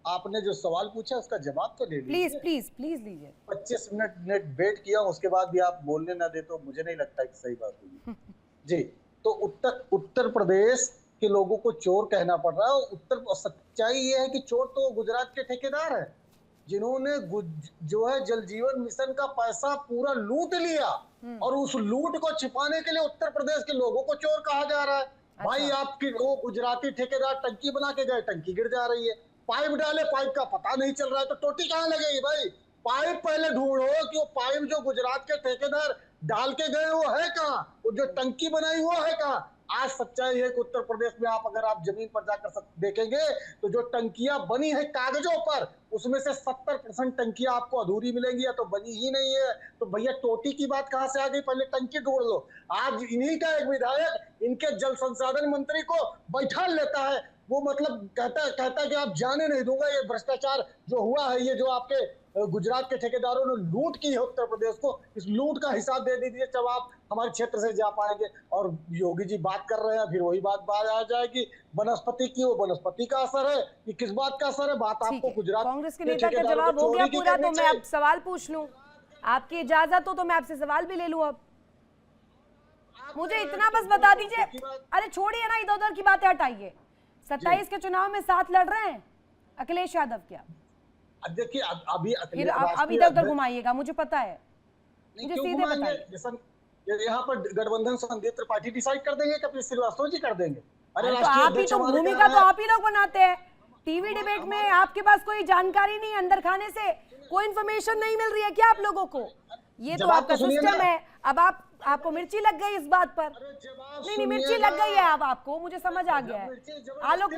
आपने जो सवाल पूछा उसका जवाब तो ले प्लीज लीजिए। प्लीज प्लीज लीजिए। 25 मिनट वेट किया, उसके बाद भी आप बोलने ना दे तो मुझे नहीं लगता कि सही बात होगी। जी, तो उत्तर प्रदेश के लोगों को चोर कहना पड़ रहा है। सच्चाई ये है कि चोर तो गुजरात के ठेकेदार हैं जिन्होंने जो है जल जीवन मिशन का पैसा पूरा लूट लिया, और उस लूट को छिपाने के लिए उत्तर प्रदेश के लोगों को चोर कहा जा रहा है। भाई, आपकी वो गुजराती ठेकेदार टंकी बना के गए, टंकी गिर जा रही है। पाइप डाले, पाइप का पता नहीं चल रहा है, तो टोटी कहाँ लगेगी भाई? पाइप पहले ढूंढो कि वो पाइप जो गुजरात के ठेकेदार डाल के गए वो है कहाँ, वो जो टंकी बनाई वो है कहाँ? आज सच्चाई है कि उत्तर प्रदेश में अगर आप जमीन पर जाकर देखेंगे तो जो टंकियां बनी है कागजों पर, उसमें से 70% टंकियां आपको अधूरी मिलेंगी या तो बनी ही नहीं है। तो भैया, टोटी की बात कहां से आ गई? पहले टंकी ढूंढ लो। आज इन्हीं का एक विधायक इनके जल संसाधन मंत्री को बैठा लेता है। वो मतलब कहता है कि आप जाने नहीं दूंगा। ये भ्रष्टाचार जो हुआ है, ये जो आपके गुजरात के ठेकेदारों ने लूट की है उत्तर प्रदेश को, इस लूट का हिसाब दे दीजिए जब आप हमारे क्षेत्र से जा पाएंगे। और योगी जी बात कर रहे हैं, फिर वही बात आ जाएगी वनस्पति की। वो वनस्पति का असर है, ये किस बात का असर है? बात आपको गुजरात कांग्रेस के नेता का जवाब हो गया पूरा, तो मैं अब सवाल पूछ लूं, आपकी इजाजत हो तो मैं आपसे सवाल भी ले लूं। अब मुझे इतना बस बता दीजिए। अरे छोड़िए ना, इधर उधर की बातें हटाइए। 27 के चुनाव में साथ लड़ रहे हैं अखिलेश यादव क्या? देखिए, अभी फिर आप इधर उधर घुमाइएगा, मुझे पता है, मुझे सीधे बताइए। यहाँ पर गठबंधन संदीप त्रिपाठी डिसाइड कर देंगे, कपिल श्रीवास्तव जी कर देंगे। अरे तो आप ही तो भूमिका तो आप ही लोग बनाते हैं। टीवी डिबेट में आपके पास कोई जानकारी नहीं, अंदर खाने से कोई इन्फॉर्मेशन नहीं मिल रही है क्या आप लोगों को? ये तो आपका सिस्टम है। अब आपको मिर्ची लग गई इस बात पर। नहीं, मिर्ची लग गई है अब आपको, मुझे समझ आ गया है। आलोक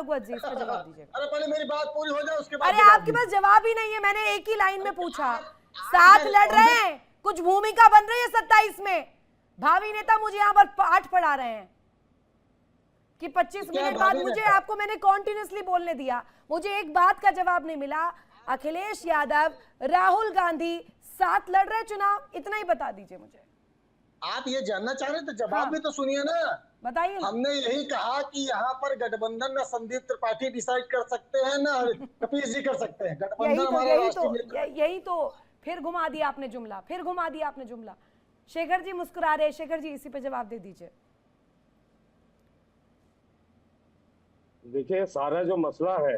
वत्स जी, इसका जवाब दीजिए। अरे पहले मेरी बात पूरी हो जाए, उसके बाद। अरे आपके पास जवाब ही नहीं है। मैंने एक ही लाइन में पूछा, साथ लड़ रहे हैं, कुछ भूमिका बन रही है 27 में। भावी नेता मुझे यहाँ पर पाठ पढ़ा रहे हैं कि 25 मिनट बाद मुझे, आपको मैंने कॉन्टिन्यूसली बोलने दिया, मुझे एक बात का जवाब नहीं मिला। अखिलेश यादव, राहुल गांधी साथ लड़ रहे चुनाव, इतना ही बता दीजिए मुझे। आप ये जानना चाह रहे थे, जवाब भी तो सुनिए ना। बताइए। हमने यही कहा कि यहाँ पर गठबंधन ना संदीप त्रिपाठी डिसाइड कर सकते हैं ना कपिल जी कर सकते हैं। गठबंधन हमारा यही तो फिर घुमा दिया आपने जुमला। शेखर जी मुस्कुरा रहे। शेखर जी, इसी पे जवाब दे दीजिए। देखिए, सारा जो मसला है,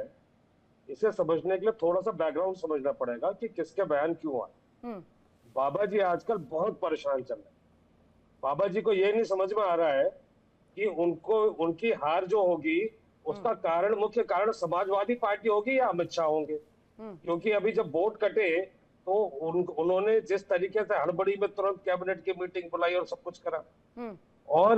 इसे समझने के लिए थोड़ा सा बैकग्राउंड समझना पड़ेगा कि किसके बयान क्यों आए। बाबा जी आजकल बहुत परेशान चल रहे हैं। बाबा जी को ये नहीं समझ में आ रहा है कि उनकी हार जो होगी उसका कारण, मुख्य कारण समाजवादी पार्टी होगी या अमित शाह होंगे। क्योंकि अभी जब वोट कटे तो उन्होंने जिस तरीके से हड़बड़ी में तुरंत कैबिनेट की मीटिंग बुलाई और सब कुछ करा। और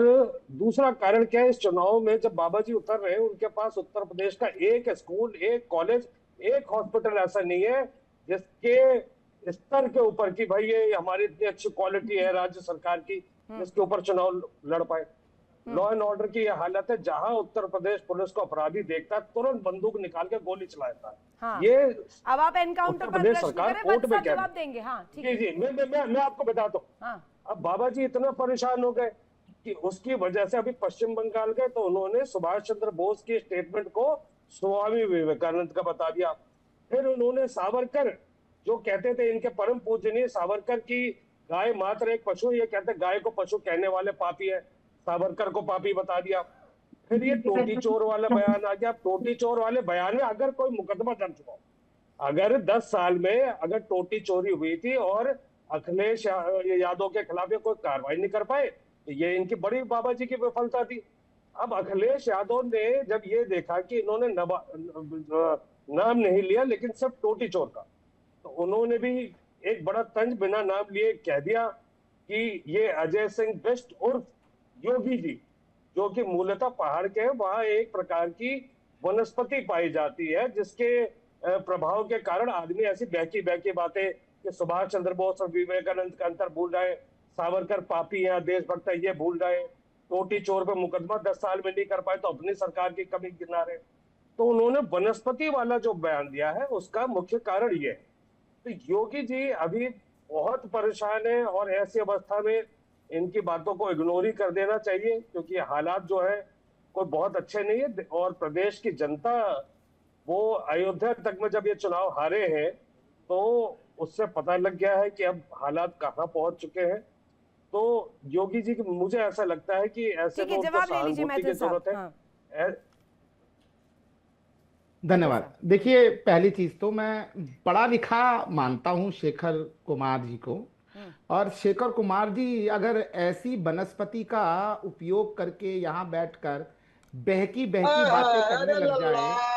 दूसरा कारण क्या है, इस चुनाव में जब बाबा जी उतर रहे हैं, उनके पास उत्तर प्रदेश का एक स्कूल, एक कॉलेज, एक हॉस्पिटल ऐसा नहीं है जिसके स्तर के ऊपर की भाई ये हमारी इतनी अच्छी क्वालिटी है राज्य सरकार की, जिसके ऊपर चुनाव लड़ पाए। लॉ एंड ऑर्डर की यह हालत है, जहां उत्तर प्रदेश पुलिस को अपराधी देखता है तुरंत बंदूक निकाल के गोली चलाता है। हाँ। ये अब आप एनकाउंटर उत्तर पर प्रदेश प्रश्न सरकार करें, कोर्ट बट में सब क्या जवाब देंगे। हाँ ठीक जी है। जी, मैं आपको बताता हूँ। हाँ अब बाबा जी इतना परेशान हो गए कि उसकी वजह से अभी पश्चिम बंगाल गए तो उन्होंने सुभाष चंद्र बोस की स्टेटमेंट को स्वामी विवेकानंद का बता दिया। फिर उन्होंने सावरकर, जो कहते थे इनके परम पूजनीय सावरकर की गाय मात्र एक पशु, ये कहते गाय को पशु कहने वाले पापी है, सावरकर को पापी बता दिया। फिर ये टोटी चोर वाला बयान आ गया। टोटी चोर वाले बयान में अगर कोई मुकदमा दर्ज हो, अगर 10 साल में अगर टोटी चोरी हुई थी और अखिलेश यादव के खिलाफ ये कोई कार्रवाई नहीं कर पाए, तो ये इनकी बड़ी बाबा जी की विफलता थी। अब अखिलेश यादव ने जब ये देखा कि इन्होंने नाम नहीं लिया लेकिन सिर्फ टोटी चोर का, तो उन्होंने भी एक बड़ा तंज बिना नाम लिए कह दिया कि ये अजय सिंह बिष्ट उर्फ योगी जी, जो कि मूलतः पहाड़ के हैं, वहां एक प्रकार की वनस्पति पाई जाती है जिसके प्रभाव के कारण आदमी ऐसी बहकी बहकी बातें कि सुभाष चंद्र बोस और विवेकानंद का अंतर भूल रहे, सावरकर पापी है, देशभक्त है, ये भूल रहे, टोटी चोर पे मुकदमा 10 साल में नहीं कर पाए तो अपनी सरकार की कमी गिना रहे। तो उन्होंने वनस्पति वाला जो बयान दिया है उसका मुख्य कारण ये है। तो योगी जी अभी बहुत परेशान है और ऐसी अवस्था में इनकी बातों को इग्नोर ही कर देना चाहिए, क्योंकि हालात जो है कोई बहुत अच्छे नहीं है। और प्रदेश की जनता वो अयोध्या तक में जब ये चुनाव हारे हैं तो उससे पता लग गया है कि अब हालात कहाँ पहुंच चुके हैं। तो योगी जी की मुझे ऐसा लगता है कि ऐसे ठीक है, में उनको जवाब ले लीजिए सहानुभूति की मैथिल साहब। जरूरत है। हाँ। धन्यवाद। देखिए, पहली चीज तो मैं पढ़ा लिखा मानता हूं शेखर कुमार जी को, और शेखर कुमार जी अगर ऐसी वनस्पति का उपयोग करके यहाँ बैठकर बहकी बहकी बातें करने लग जाए,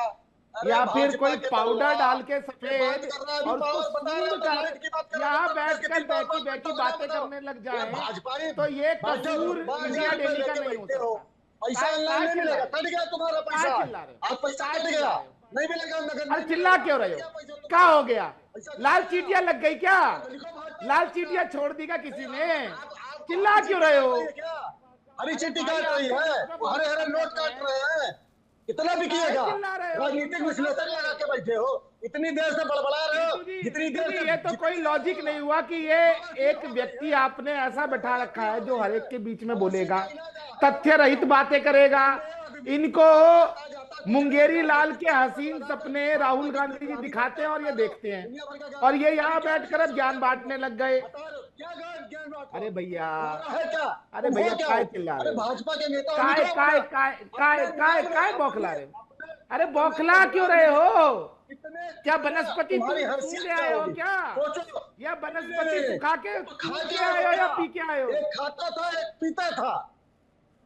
या फिर कोई पाउडर डाल के सफेद और उसको सूंघ कर यहाँ बैठकर बहकी बहकी बातें करने लग जाए, तो ये कसूर इंडिया डेली का नहीं हो सकता। पैसा ऑनलाइन नहीं मिलेगा, कट गया तुम्हारा पैसा, आज पैसा कट गया, नहीं मिलेगा नगद। अरे चिल्ला क्यों रहे हो? क्या हो गया? लाल चीटियां लग गई क्या? लाल चीटियां छोड़ दी क्या किसी ने? चिल्ला क्यों रहे हो? हरी चिट्ठी काट रही है, हरे हरे नोट काट रहे हैं, इतना भी किएगा? राजनीतिक विश्लेषण लगा के बैठे हो, इतनी देर से बड़बड़ा रहे हो, जितनी देर से। ये तो कोई लॉजिक नहीं हुआ कि ये एक व्यक्ति आपने ऐसा बैठा रखा है जो हर एक के बीच में बोलेगा, तथ्य रहित बातें करेगा। इनको मुंगेरी लाल के हसीन सपने राहुल गांधी जी दिखाते हैं और ये देखते हैं, और ये यहाँ बैठकर अब ज्ञान बांटने लग गए। अरे भैया, अरे भैया काय चिल्ला रहे हो? भाजपा के नेता काय काय काय काय काय काय बौखला रहे हो? अरे बौखला क्यों रहे हो? क्या वनस्पति तुम ले आए हो क्या? या वनस्पति सुखा के आए हो या पी के आए हो? एक खाता था, एक पीता था,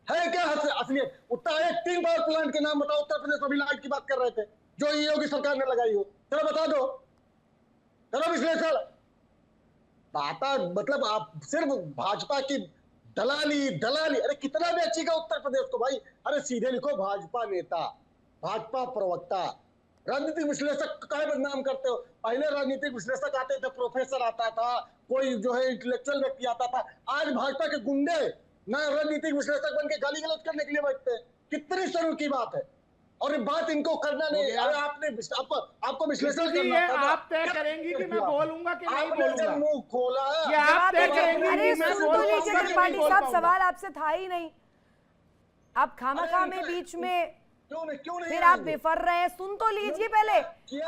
है क्या असलियत? उतना एक 3 पावर प्लांट के नाम बताओ उत्तर प्रदेश। अभी लाइट की बात कर रहे थे जो ये योगी सरकार ने लगाई हो, चलो बता दो, चलो विश्लेषण। बाता मतलब आप सिर्फ भाजपा की दलाली दलाली। अरे कितना बेचेगा उत्तर प्रदेश को भाई? अरे सीधे लिखो भाजपा नेता, भाजपा प्रवक्ता। राजनीतिक विश्लेषक काहे बदनाम करते हो? पहले राजनीतिक विश्लेषक आते थे, प्रोफेसर आता था, कोई जो है इंटेलेक्चुअल व्यक्ति आता था। आज भाजपा के गुंडे ना राजनीतिक विश्लेषक बन के गाली गलौज करने के लिए बैठते हैं। कितनी शर्म की बात है। और बात इनको करना नहीं। अरे आपने आपको विश्लेषण करना था। आप तय करेंगी कि मैं बोलूंगा कि नहीं बोलूंगा? मुंह खोला, ये आप तय करेंगी अरे कि मैं सुन तो बोलूंगा लीजिए कि त्रिपाठी नहीं बोल साहब, पाऊंगा? सवाल आपसे था ही नहीं, आप खामखा में बीच में क्यों नहीं फिर आप बेफर रहे हैं। सुन तो लीजिए पहले,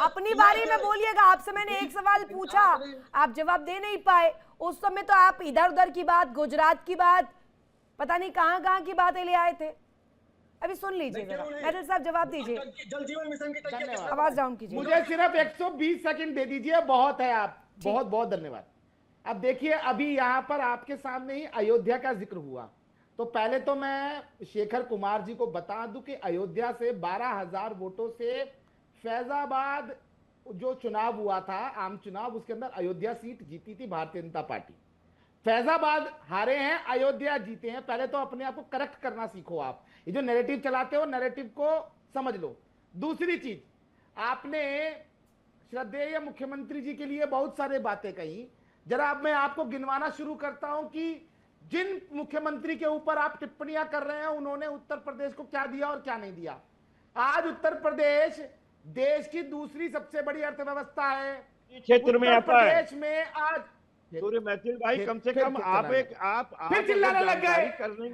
अपनी बारी में बोलिएगा। आपसे मैंने एक सवाल पूछा, आप जवाब दे नहीं पाए। उस समय तो आप इधर उधर की बात, गुजरात की बात, पता नहीं कहां की बातें ले आए थे। अभी सुन लीजिए जरा, मैथिल साहब जवाब दीजिए। जल जीवन मिशन की आवाज डाउन कीजिए। मुझे सिर्फ 120 सेकंड दे दीजिए, बहुत है। आप बहुत बहुत धन्यवाद। अब देखिए, अभी यहाँ पर आपके सामने ही अयोध्या का जिक्र हुआ, तो पहले तो मैं शेखर कुमार जी को बता दूं कि अयोध्या से 12,000 वोटों से फैजाबाद जो चुनाव हुआ था, आम चुनाव, उसके अंदर अयोध्या सीट जीती थी भारतीय जनता पार्टी। फैजाबाद हारे हैं, अयोध्या जीते हैं। पहले तो अपने आप को करेक्ट करना सीखो। आप ये जो नैरेटिव चलाते हो, नैरेटिव को समझ लो। दूसरी चीज, आपने श्रद्धेय मुख्यमंत्री जी के लिए बहुत सारे बातें कही। जरा अब मैं आपको गिनवाना शुरू करता हूं कि जिन मुख्यमंत्री के ऊपर आप टिप्पणियां कर रहे हैं उन्होंने उत्तर प्रदेश को क्या दिया और क्या नहीं दिया। आज उत्तर प्रदेश देश की दूसरी सबसे बड़ी अर्थव्यवस्था है। क्षेत्र में आता है। प्रदेश में आज सूर्य मैथिल भाई, कम से कम आप फिर चिल्लाने लग गए।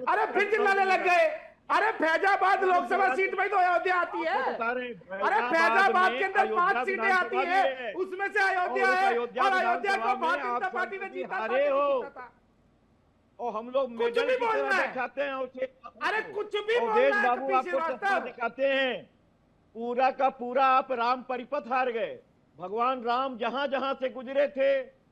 अरे फिर चिल्लाने लग गए। अरे फैजाबाद लोकसभा सीट में तो अयोध्या आती है। अरे फैजाबाद के अंदर 5 सीटें आती है, उसमें से अयोध्या है और अयोध्या को भारतीय जनता पार्टी ने जीता था। और हम लोग कुछ भी बोलना है। दिखाते हैं। अरे कुछ भी अवधेश बोलना है बाबू कपील आपको श्रीवास्तव। सपना दिखाते हैं। पूरा का पूरा आप राम परिपथ हार गए। भगवान राम जहां जहां से गुजरे थे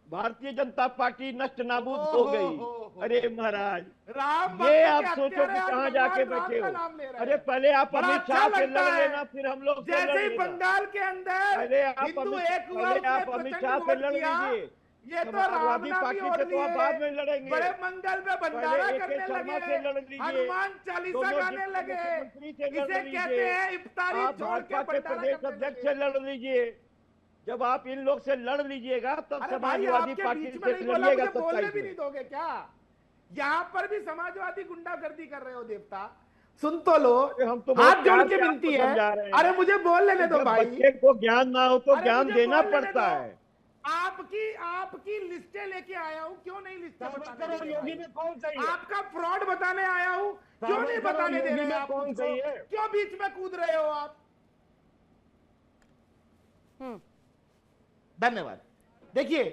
भारतीय जनता पार्टी नष्ट नाबूद हो गई। अरे महाराज, राम ये आप सोचो कि कहां जाके बैठे हो। अरे पहले आप अमित शाह से लड़ लेना, फिर हम लोग से जैसे लड़ ही लेना। बंगाल के अंदर पहले आप हिंदू एक हुआ, पहले आप उसने अमित प्रचंड शाह से वोट लड़ किया। लीजिए। ये तो समाजवादी रामनामी पार्टी और से तो आप बाद में लड़ेंगे। बड़े मंगल में भंडारा पहले करने AK शर्मा से लड़ लगे, लीजिए। हनुमान चालीसा दोनों गाने डिप्टी लगे। मुख्यमंत्री से लड़ इसे लीजिए। कहते हैं इफ्तारी आप छोड़ के भाजपा के भंडारा प्रदेश करने अध्यक्ष लगे। से लड़ लीजिए। जब आप इन लोग से लड़ लीजिएगा तब अरे भाई समाजवादी आपके पार्टी बीच में से नहीं बोला, लड़िएगा मुझे बोलने 27 भी में। नहीं दोगे क्या? यहाँ पर भी समाजवादी गुंडागर्दी कर रहे हो देवता, सुन तो लो। हम तो हाथ जोड़ प्यार के से विनती आपको है। समझा रहे हैं। अरे मुझे बोल लेने दो जब भाई। बच्चे को ज्ञान ना हो तो अरे ज्ञान मुझे देना बोल लेने पड़ता दो। है। आपकी लिस्टें लेके आया हूँ, क्यों नहीं लिस्टें बताने दे रहे योगी भाई? में कौन सही है? आपका फ्रॉड बताने आया हूँ, क्यों नहीं बताने दे रहे हैं आप? कौन सही है? क्यों बीच में कूद रहे हो आप? धन्यवाद। देखिए,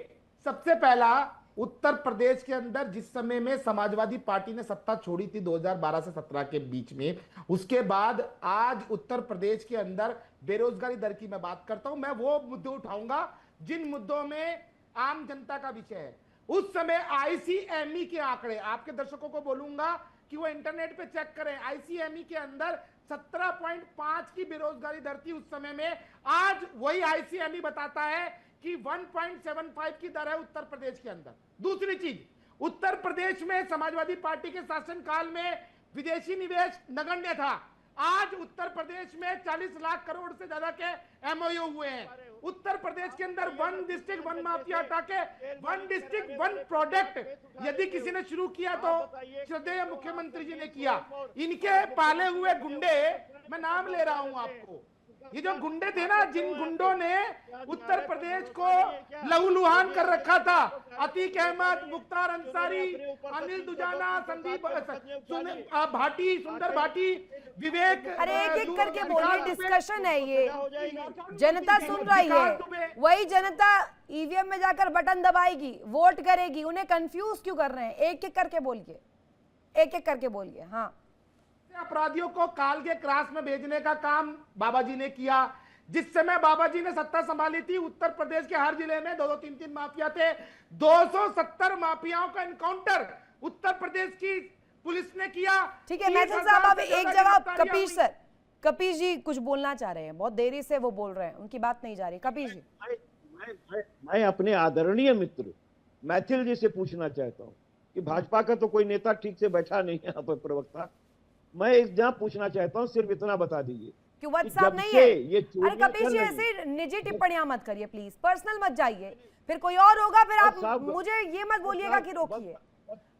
सबसे पहला उत्तर प्रदेश के अंदर जिस समय में समाजवादी पार्टी ने सत्ता छोड़ी थी 2012 से 17 के बीच में, उसके बाद आज उत्तर प्रदेश के अंदर बेरोजगारी दर की मैं बात करता हूं। मैं वो मुद्दे उठाऊंगा जिन मुद्दों में आम जनता का विषय है। उस समय आईसीएमई के आंकड़े, आपके दर्शकों को बोलूंगा कि वो इंटरनेट पे चेक करें। आईसीएमई के अंदर 17.5 की बेरोजगारी दर थी उस समय में। आज वही आईसीएमई बताता है कि 1.75 की दर है उत्तर प्रदेश के अंदर। दूसरी चीज, उत्तर प्रदेश में समाजवादी पार्टी के शासनकाल में विदेशी निवेश नगण्य था। आज उत्तर प्रदेश में 40 लाख करोड़ से ज्यादा के एमओयू हुए हैं। उत्तर प्रदेश के अंदर 1 डिस्ट्रिक्ट 1 माफिया हटा के 1 डिस्ट्रिक्ट 1 प्रोडक्ट यदि किसी ने शुरू किया तो श्रद्धेय मुख्यमंत्री जी ने किया। इनके पाले हुए गुंडे, मैं नाम ले रहा हूं आपको, ये जो गुंडे थे ना, जिन गुंडों ने उत्तर प्रदेश को लहूलुहान कर रखा था, अतीक अहमद, मुख्तार अंसारी, अनिल दुजाना, संदीप भाटी, सुंदर भाटी, विवेक। अरे एक एक करके बोलिए, डिस्कशन है ये, जनता सुन रही है। वही जनता ईवीएम में जाकर बटन दबाएगी, वोट करेगी। उन्हें कंफ्यूज क्यों कर रहे हैं? एक एक करके बोलिए, एक एक करके बोलिए। हाँ, अपराधियों को काल के क्रास में भेजने का काम बाबा जी ने किया। जिस समय बाबा जी ने सत्ता संभाली थी, उत्तर प्रदेश के हर जिले में 2-2, 3-3 माफिया थे। 270 माफियाओं का एनकाउंटर उत्तर प्रदेश की पुलिस ने किया। ठीक है मैथिल साहब, अब एक जवाब कपीश सर। कपीश जी कुछ बोलना चाह रहे हैं, बहुत देरी से वो बोल रहे हैं, उनकी बात नहीं जा रही। कपीश जी, मैं अपने आदरणीय मित्र मैथिल जी से पूछना चाहता हूँ कि भाजपा का तो कोई नेता ठीक से बैठा नहीं है यहाँ पर, प्रवक्ता। मैं इस जहाँ पूछना चाहता हूँ, सिर्फ इतना बता दीजिए क्यों व्हाट्सएप नहीं है? ये अरे कपीश जी, ऐसे निजी टिप्पणियां मत करिए प्लीज, पर्सनल मत जाइए, फिर कोई और होगा, फिर आप मुझे ये मत बोलिएगा कि रोकिए।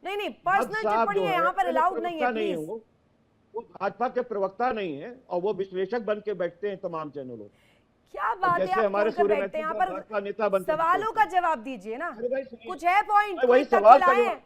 नहीं नहीं, पर्सनल टिप्पणी है यहाँ पर अलाउड नहीं है, प्लीज। वो भाजपा के प्रवक्ता नहीं है और वो विश्लेषक बन के बैठते हैं तमाम चैनलों। क्या बात है, आप खुलकर बैठते हैं यहाँ पर, सवालों का जवाब दीजिए ना, कुछ है पॉइंट? वही सवाल का जवाब,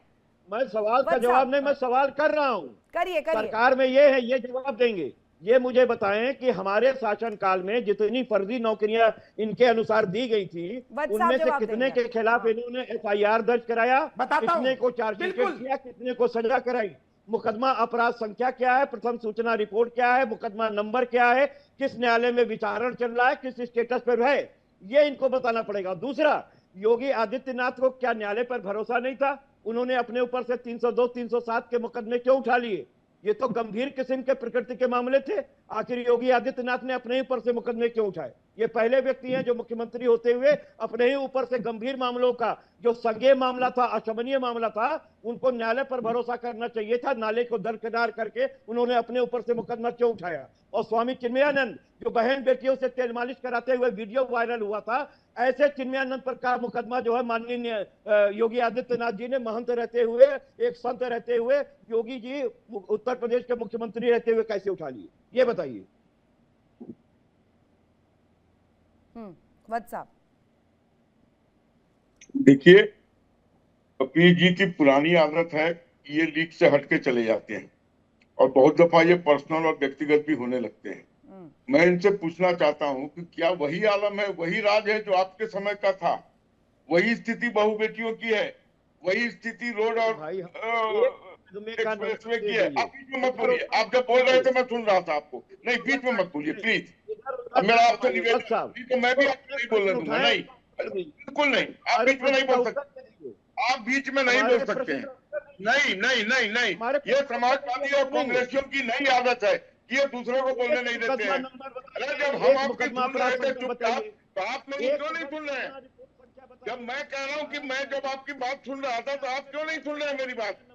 मैं सवाल का जवाब नहीं, मैं सवाल कर रहा हूँ। करिए करिए। सरकार में ये है, ये जवाब देंगे। ये मुझे बताएं कि हमारे शासनकाल में जितनी फर्जी नौकरियां इनके अनुसार दी गई थी, उनमें से कितने के खिलाफ इन्होंने FIR दर्ज कराया, कितने को चार्जशीट किया, कितने को सजा कराई, मुकदमा अपराध संख्या क्या है, प्रथम सूचना रिपोर्ट क्या है, मुकदमा नंबर क्या है, किस न्यायालय में विचारण चल रहा है, किस स्टेटस पर है, ये इनको बताना पड़ेगा। दूसरा, योगी आदित्यनाथ को क्या न्यायालय पर भरोसा नहीं था? उन्होंने अपने ऊपर से 302, 307 के मुकदमे क्यों उठा लिए? ये तो गंभीर किस्म के प्रकृति के मामले थे। आखिर योगी आदित्यनाथ ने अपने ही ऊपर से मुकदमे क्यों उठाए? ये पहले व्यक्ति हैं जो मुख्यमंत्री होते हुए अपने ही ऊपर से गंभीर मामलों का, जो संज्ञेय मामला था, अशोभनीय मामला था, उनको न्यायालय पर भरोसा करना चाहिए था। नाले को दरकिनार करके उन्होंने अपने ऊपर से मुकदमा क्यों उठाया? और स्वामी चिन्मयानंद जो बहन बेटियों से तेल मालिश कराते हुए वीडियो वायरल हुआ था, ऐसे चिन्मयानंद पर का मुकदमा जो है माननीय योगी आदित्यनाथ जी ने महंत रहते हुए, एक संत रहते हुए, योगी जी उत्तर प्रदेश के मुख्यमंत्री रहते हुए कैसे उठा लिए? ये बताइए। वत्स साहब, देखिए, कपिल जी की पुरानी आदत है, ये लीक से हटके चले जाते हैं और बहुत दफा ये पर्सनल और व्यक्तिगत भी होने लगते हैं। मैं इनसे पूछना चाहता हूं कि क्या वही आलम है, वही राज है जो आपके समय का था? वही स्थिति बहू बेटियों की है? वही स्थिति रोड और एक्सप्रेसवे की है? आप बीच में मत बोलिए, आप जब बोल रहे थे मैं सुन रहा था आपको। नहीं, बीच में मत बोलिए प्लीज। अब मेरा आपसे निवेदन, तो मैं भी आपको नहीं बोलने दूंगा। नहीं, बिल्कुल नहीं, आप बीच में नहीं बोल सकते, आप बीच में नहीं बोल सकते हैं। नहीं नहीं नहीं नहीं, ये समाजवादी और कांग्रेसियों की नई आदत है कि ये दूसरों को बोलने नहीं देते हैं। अरे जब हम आपकी सुन रहे थे चुपचाप, तो आप मेरी क्यों नहीं सुन रहे हैं? जब मैं कह रहा हूँ कि मैं जब आपकी बात सुन रहा था, तो आप क्यों नहीं सुन रहे हैं मेरी बात?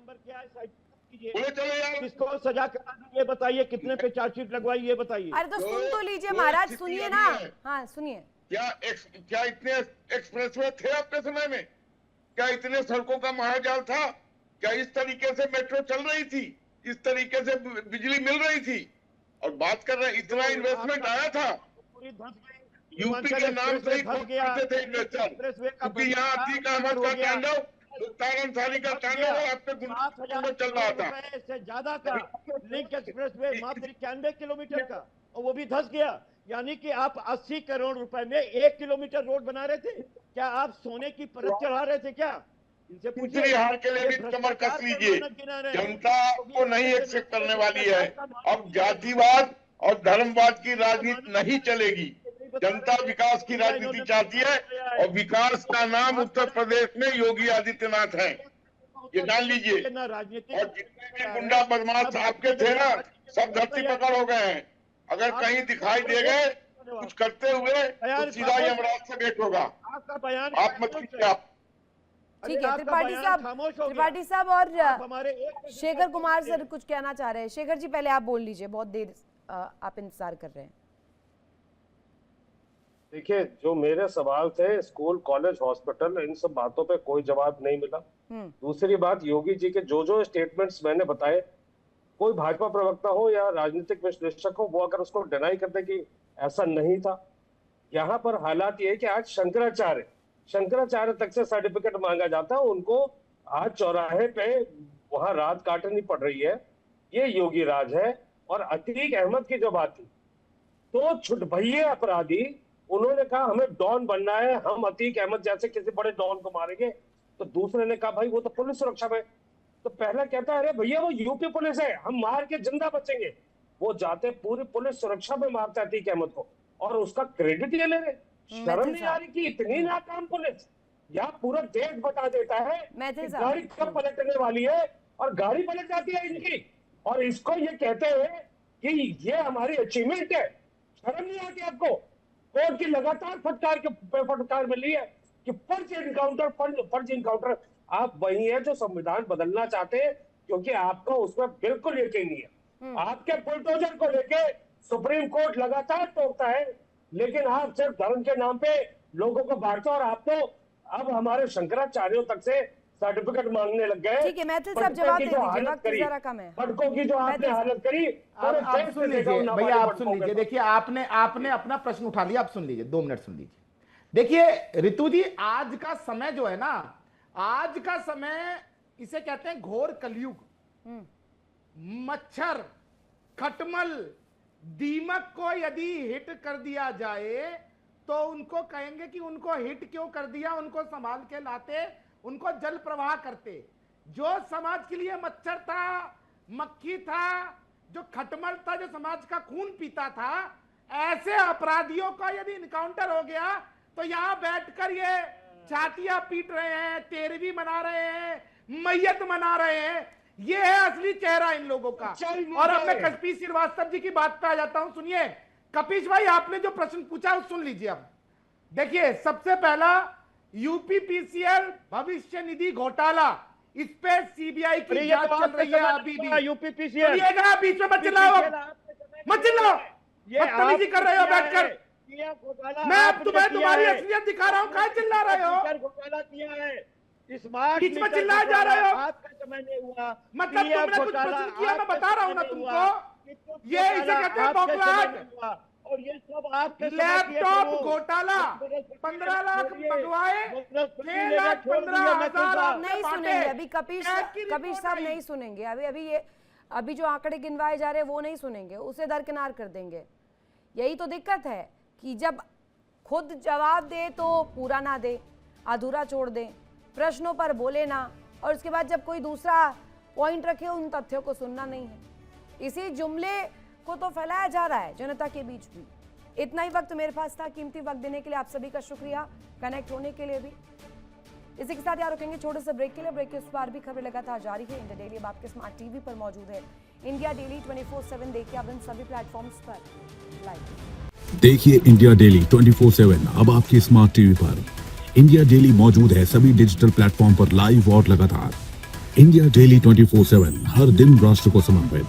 बोले चलो यार, किसको सजा करा दी ये बताइए, कितने पे चार्जशीट लगवाई ये बताइए। अरे तो सुन तो लीजिए महाराज, सुनिए ना। हाँ सुनिए। क्या इतने एक्सप्रेसवे थे आपके समय में? क्या इतने सड़कों का महाजाल था? क्या इस तरीके से मेट्रो चल रही थी? इस तरीके से बिजली मिल रही थी? और बात कर रहे हैं, इतना इन्वेस्टमेंट आया था? यूपी के नाम से ही खोलते थे इन्वेस्टर, क्योंकि यहाँ अतीक अहमद का तांडव, मुख्तार अंसारी का तांडव और आपके गुंडों चल रहा था। से ज्यादा का लिंक एक्सप्रेस वे मात्र 91 किलोमीटर का, और वो भी धंस गया। यानी कि आप 80 करोड़ रुपए में 1 किलोमीटर रोड बना रहे थे। क्या आप सोने की परत चढ़ा रहे थे क्या? इनसे दूसरी हार के लिए भी कमर कस लीजिए। जनता को नहीं एक्सेप्ट करने वाली है। अब जातिवाद और धर्मवाद की राजनीति नहीं चलेगी। जनता विकास की राजनीति चाहती है, और विकास का नाम उत्तर प्रदेश में योगी आदित्यनाथ है, ये जान लीजिए। और जितने भी गुंडा बदमाश आपके थे ना, सब धरती पकड़ हो गए हैं। अगर कहीं दिखाई दे गए कुछ करते हुए, तो सीधा यमराज से भेंट होगा। आप मत कीजिए। आप ठीक है, त्रिपाठी साहब और शेखर कुमार सर कुछ कहना चाह रहे हैं। शेखर जी पहले आप बोल लीजिए, बहुत देर आप इंतजार कर रहे हैं। देखिए, जो मेरे सवाल थे स्कूल, कॉलेज, हॉस्पिटल, इन सब बातों पे कोई जवाब नहीं मिला। दूसरी बात, योगी जी के जो स्टेटमेंट्स मैंने बताए, कोई भाजपा प्रवक्ता हो या राजनीतिक विश्लेषक हो, वो अगर उसको डिनाई कर दे कि ऐसा नहीं था। यहाँ पर हालात ये है कि आज शंकराचार्य तक से सर्टिफिकेट मांगा जाता है, उनको आज चौराहे पे वहां रात काटनी पड़ रही है। ये योगी राज है। और अतीक अहमद की जो बात थी, तो छुटभइये अपराधी, उन्होंने कहा हमें डॉन बनना है, हम अतीक अहमद जैसे किसी बड़े डॉन को मारेंगे। तो दूसरे ने कहा भाई वो तो पुलिस सुरक्षा में। तो पहला कहता है अरे भैया वो यूपी पुलिस है, हम मार के जिंदा बचेंगे। वो जाते पूरी पुलिस सुरक्षा में मारते अतीक अहमद को, और उसका क्रेडिट ये ले रहे। शर्म नहीं आ रही कि इतनी नाकाम पुलिस, या पूरा देश बता देता है कि गाड़ी कब पलटने वाली है, और गाड़ी पलट जाती है इनकी, और इसको ये कहते हैं कि ये हमारी अचीवमेंट है। शर्म नहीं आती आपको? कोर्ट की लगातार फटकार मिली है कि फर्ज इनकाउंटर। आप वही है जो संविधान बदलना चाहते हैं, क्योंकि आपको उसमें बिल्कुल यकीन नहीं है। आपके बुलडोजर को लेके सुप्रीम कोर्ट लगातार टोकता है, लेकिन आप सिर्फ धर्म के नाम पे लोगों को बांटते हो, और आप तो अब हमारे शंकराचार्यों तक से सर्टिफिकेट मांगने लग गए। ठीक है, मैथिल साहब जवाब दे दीजिए, वक्त जरा कम है। पटकों की जो आपने हालत करी, आप सुन लीजिए भैया, आप सुन लीजिए। देखिए, आपने अपना प्रश्न उठा लिया, आप सुन लीजिए, 2 मिनट सुन लीजिए। देखिए ऋतु जी, आज का समय जो है ना, आज का समय इसे कहते हैं घोर कलयुग। मच्छर, खटमल, दीमक को यदि हिट कर दिया जाए तो उनको कहेंगे कि उनको हिट क्यों कर दिया, उनको संभाल के लाते, उनको जल प्रवाह करते। जो समाज के लिए मच्छर था, मक्खी था, जो खटमल था, जो समाज का खून पीता था, ऐसे अपराधियों का यदि इनकाउंटर हो गया तो यहां बैठकर ये छातियां पीट रहे हैं, तेरहवीं मना रहे हैं, मैयत मना रहे हैं। ये है असली चेहरा इन लोगों का। और अब मैं कपिश श्रीवास्तव जी की बात पे आ जाता हूं। सुनिए कपिश भाई, आपने जो प्रश्न पूछा वो सुन लीजिए। अब देखिए, सबसे पहला यूपीपीसीएल भविष्य निधि घोटाला, इस पे सीबीआई की जांच चल रही है अभी भी। यूपीपीसीएल बीच में मत चिल्लाओ, बदतमीजी कर रहे हो बैठकर। मैं अब तुम्हें तुम्हारी असलियत दिखा रहा हूँ, कहाँ चिल्ला रहे हो? घोटाला किया है, बीच में चिल्लाए जा रहे हो। समय नहीं हुआ, मतलब तुमने कुछ प्रश्न किया, मैं बता रहा हूँ ना तुमको। ये इसे कहते हैं बौखलाहट। और ये सब आपके लैपटॉप घोटाला, 15 लाख मंगवाए, 6,15,000 आप नहीं सुनेंगे अभी। कपिश साहब नहीं सुनेंगे अभी जो आंकड़े गिनवाए जा रहे हैं वो नहीं सुनेंगे, उसे दरकिनार कर देंगे। यही तो दिक्कत है कि जब खुद जवाब दे तो पूरा ना दे, अधूरा छोड़ दे, प्रश्नों पर बोले ना, और उसके बाद जब कोई दूसरा पॉइंट रखे उन तथ्यों को सुनना नहीं है। इसी जुमले को तो फैलाया जा रहा है जनता के बीच भी। इतना ही वक्त मेरे पास था, कीमती वक्त देने के लिए आप सभी का शुक्रिया, कनेक्ट होने के लिए भी। इसी के साथ यहाँ रुकेंगे छोटे से ब्रेक के लिए। ब्रेक के उस पार भी खबरें लगातार जारी है। इंडिया डेली अब आपके स्मार्ट टीवी पर मौजूद है। इंडिया डेली 24/7 देखिए अब इन सभी प्लेटफॉर्म्स पर लाइव। देखिए इंडिया डेली 24/7 अब आपकी स्मार्ट टीवी पर। इंडिया डेली मौजूद है सभी डिजिटल प्लेटफॉर्म पर लाइव और लगातार। इंडिया डेली 24/7 हर दिन राष्ट्र को समर्पित।